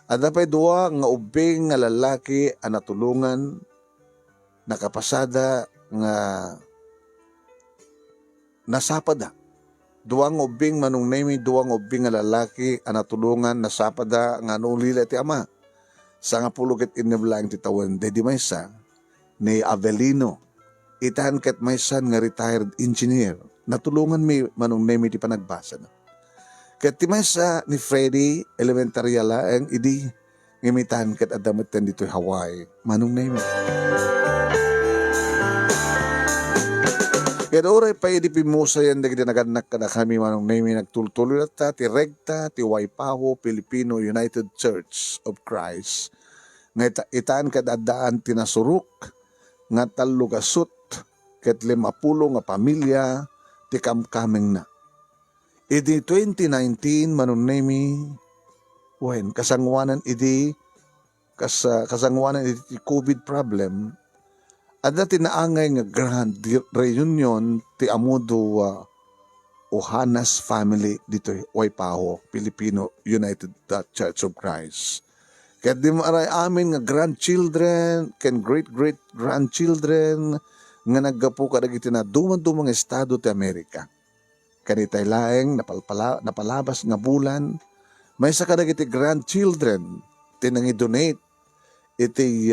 At napay duwa nga ubing nga lalaki ang natulungan nakapasada nga nasapada. Duwang ubing manong nami duwang ubing nga lalaki ang natulungan nasapada nga nulila ti ama. Sa nga pulugit iniblaing ti tawen dedi maysa ni Avelino. Itahan ket maysan nga retired engineer. Natulungan mi manong nami ti panagbasa na. Ket ti maysa ni Freddy elementary laeng idi ngimitan ket adametten ditoy Hawaii manong nami. Ket oray pa idi pimusayan dagiti naganak kada kami manong nami nagtultuloy ta ti rekta ti Waipahu Filipino United Church of Christ. Nga itaan ket addaan tinasuruk nga 3 ket 50 nga pamilya ti kamkameng na. Idi 2019 manon nami wen kasangwanan idi kasangwanan idi COVID problem adda tinaangay nga grand reunion ti Amudo Ohanas family dito Waipahu Filipino United Church of Christ. Kaya di maaray amin nga grandchildren ken great grandchildren nga naggapu kadagiti na dumang estado ti Amerika. Kanitay laeng napalabas nga bulan may sa kadagiti grandchildren tinangi-donate iti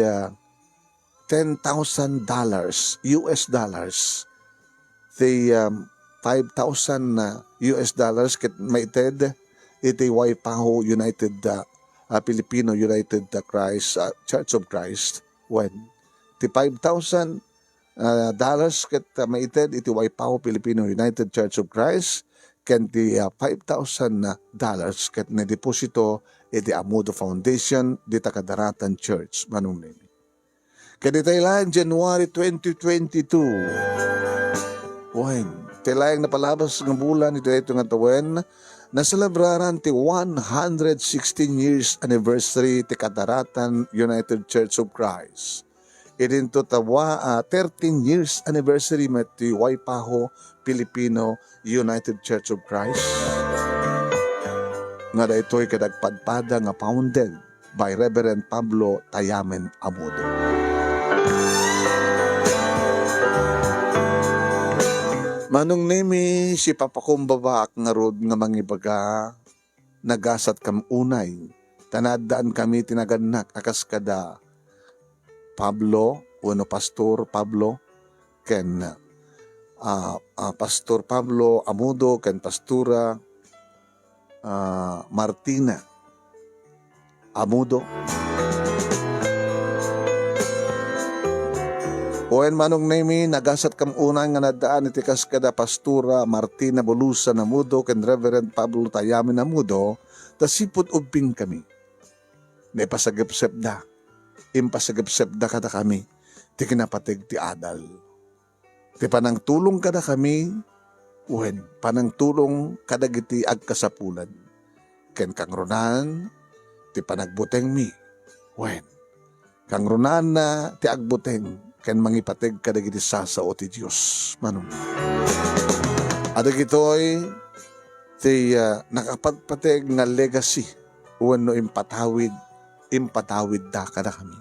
$10,000 US dollars. The $5,000 ket maited iti Waipahu United Filipino United Christ Church of Christ when ti $5,000 ket maited iti Waipahu Filipino United Church of Christ ken ti $5,000 ket na deposito iti Amudo Foundation dita Kadaratan Church manung nini. Ket itay January 2022 wen tilayang napalabas ng bulan iti ito nga tawen na celebraran ti 116 years anniversary ti Kadaratan United Church of Christ. Idinto tawa 13 years anniversary met ti Waipahu Filipino United Church of Christ. Nga da ito'y kadagpadpada nga founded by Reverend Pablo Tayamen Amudo. Manong nemi si papakumbaba ak nga rod nga mangibaga nagasat kam unay Tanadaan kami tinaganak akas kada Pablo, uno Pastor Pablo, ken Pastor Pablo Amudo, ken Pastura Martina Amudo. Oen manong nemi nagasat kam unang nga nadaan iti kas kada Pastura Martina Bolusa Amudo ken Reverend Pablo Tayamin Amudo, tasipod ubing kami. Naipasagapsep da. Impasagapsep da kada kami. Ti kinapatig ti adal. Ti panang tulong kada kami. Wen, panang tulong kada giti agkasapulan. Ken kang runan, ti panagbuteng mi. Wen, kang runan na ti agbuteng. Ken mangipatig kada giti sasao ti Diyos. Manong. Ada gitoy, ti nakapagpatig nga legacy. Wen no impatawid da kada kami.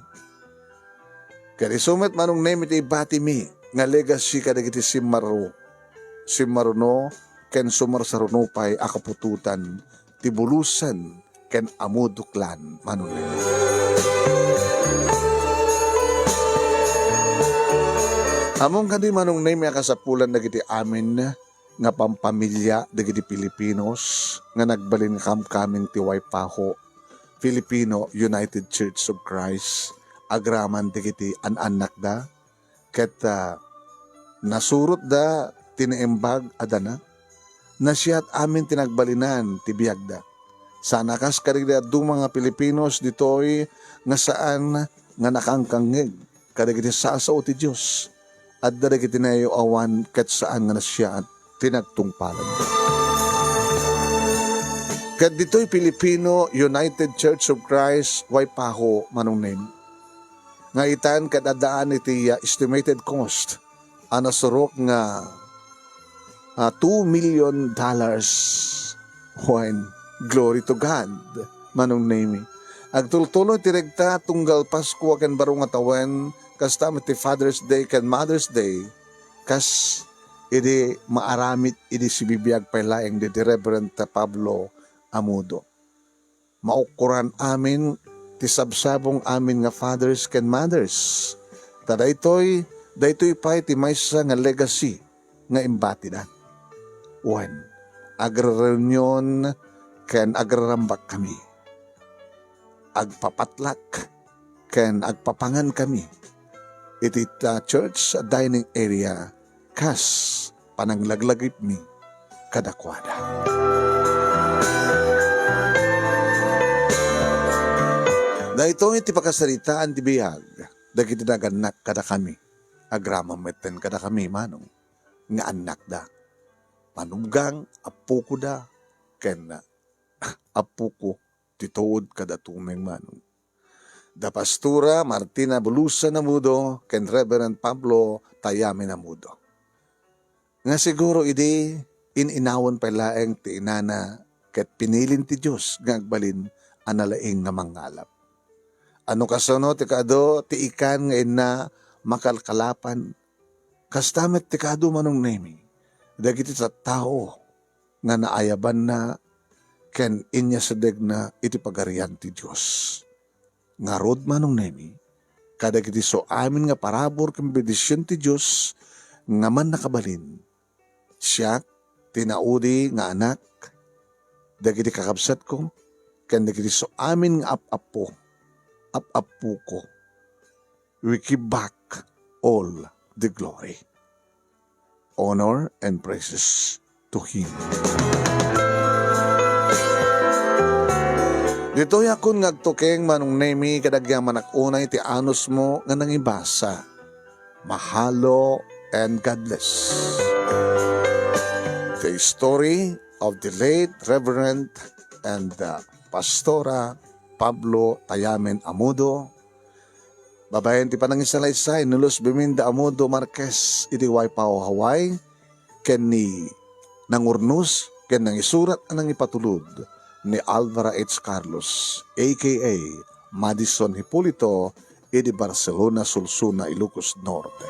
Kaya isumet manong name iti ibati mi, nga legacy kada giti simaruno, ken sumarsarunupay akapututan, tibulusan, ken amuduklan, manong name. Among kadi manong name akasapulan dagiti amin, nga pampamilya dagiti Pilipinos, nga nagbalin kaming ti Waipaho, Filipino United Church of Christ, agraman dagiti anak da, ket nasurot da tinaimbag adana, na siya't amin tinagbalinan ti biag da. Sa nakas karigda mga Pilipinos ditoy nga saan nga nakangkangig kadagiti sasao ti Dios at dagiti nayo awan ket saan nga nasya at tinagtungpalan da. Ket ditoy Filipino United Church of Christ Waipaho manong name. Nga itan kadadaan iti estimated cost anasurok nga $2 million. When glory to God manong name. Agtultuloy tiregta tunggal Pasko ken barong atawan kasta ti Father's Day ken Mother's Day kas idi maaramit idi sibibiyag paylaeng di Reverend Pablo Amudo. Maukuran amin ti sabsabong amin nga fathers ken mothers. Daytoy pay ti maysa nga legacy nga imbati da. Wen, agra-reunion ken agrarambak kami. Agpapatlak ken agpapangan kami. Iti church dining area kas pananglaglagip mi kadakwada. Dahito iti pakasaritaan ti biyag, dagiti naganak kada kami, agramameten kada kami manong, nga anak da. Manugang, apuko da, ken apuko tituod kada tumeng manong. Da Pastura Martina Bolusa Amudo, ken Reverend Pablo Tayamin Amudo. Nga siguro idi ininawan palaeng ti inana ket pinilin ti Diyos nga agbalin analaing nga mangalap. Ano kasono ti kaado ti ikan nga ina makalkalapan kastamet ti kaado manong nemi dagiti tao nga naayaban na ken inya sedeg na iti pagarian ti Dios. Ngarod manong nemi kadagiti so amin nga parabor ken bendisyon ti Dios nga man nakabalin. Siya tinaudi nga anak dagiti kakabsat ko ken dagiti so amin nga apapo ko, we give back all the glory, honor, and praises to Him. Dito yakon ngagtukeng manong nemi kadagyaman akunay ti anos mo nga nangibasa. Mahalo and God bless. The story of the late Reverend and Pastora Pablo Tayamin Amudo. Babayan ti panangisalaysay nulos Biminda Amudo Marquez iti Waipaho, Hawaii. Ken ni nangurnos ken nangisurat anang ipatulod ni Alvara H. Carlos aka Madison Hipolito iti Barcelona, Sulsuna, Ilocos Norte.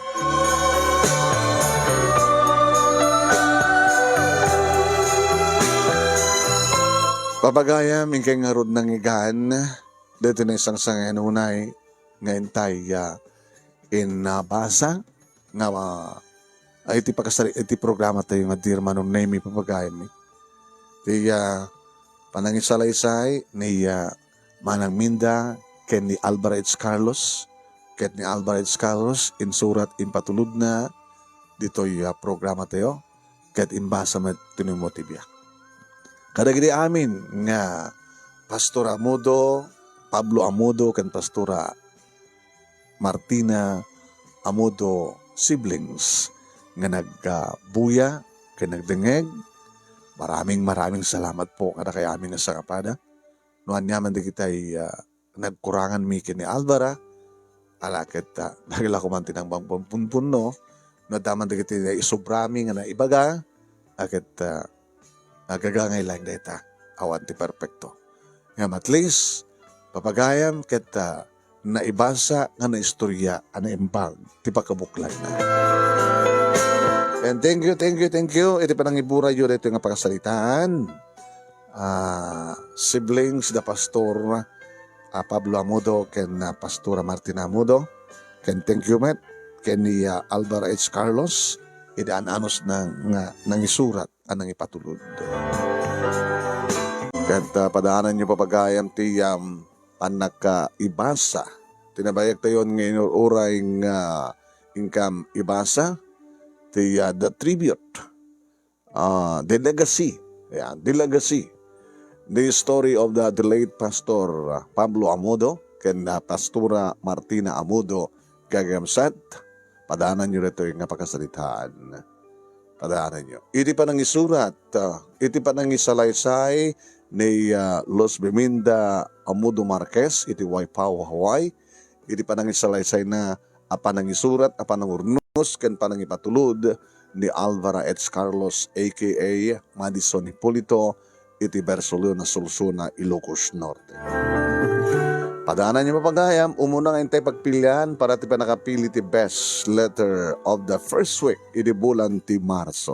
Papagayam, ingkay nga rod ng igan, dito na isang sanganunay, ngayon tayo inabasa, nga iti pakasari, iti programa tayo nga dirma nung name papagayam. Di panangisalaysay ni Manang Minda, ken ni Alvarez Carlos, ket ni Alvarez Carlos, insurat impatulod na, dito programa tayo, ket imbasa met tinumotibya. Kadagidi amin nga Pastor Amudo, Pablo Amudo, ken Pastora Martina Amudo siblings nga nagbuya, ken nagdengeg. Maraming salamat po kada kay amin nga sangapada. Nuan yaman di kita'y nagkurangan mi ken ni Alvara, alaket nagila ko man tinang pampunpunno, no daman di kita'y isubrami nga na ibaga, aket nagagangay lang data, awan ti perfecto. Ngam at least, papagayam ket naibasa nga na istorya, ana imbag, ti pagkabuklan na. And thank you. Iti panangibura yun ito nga pagkasalitaan. Siblings da Pastor Pablo Amudo ken Pastora Martina Amudo. Ken thank you met. Ken ni Alvaro H. Carlos. Iti ananos nang isurat anang ipatulod. Ket padaanan nyo papagayam ti panakaibasa. Tinabayag tayo ngayon oray nga income ibasa. The tribute, the legacy, the legacy, the story of the late Pastor Pablo Amudo, ken Pastora Martina Amudo, gagamsat, padaanan nyo rito yung napakasalitaan. Padaanan nyo. Iti pa nang isurat, iti pa nang isalaysay ni Los Beminda Amudo Marquez, iti Waipaw, Hawaii, iti pa nang isalaysay na apa nang isurat, apa nang urnos, ken panang ipatulod ni Alvara H. Carlos aka Madison Hipolito iti Bersolio na Solsona, Ilocos Norte. Padaanan niyo mapagayam, umuna nga intay pagpilian para ti panakapili ti best letter of the first week iti bulan ti Marso.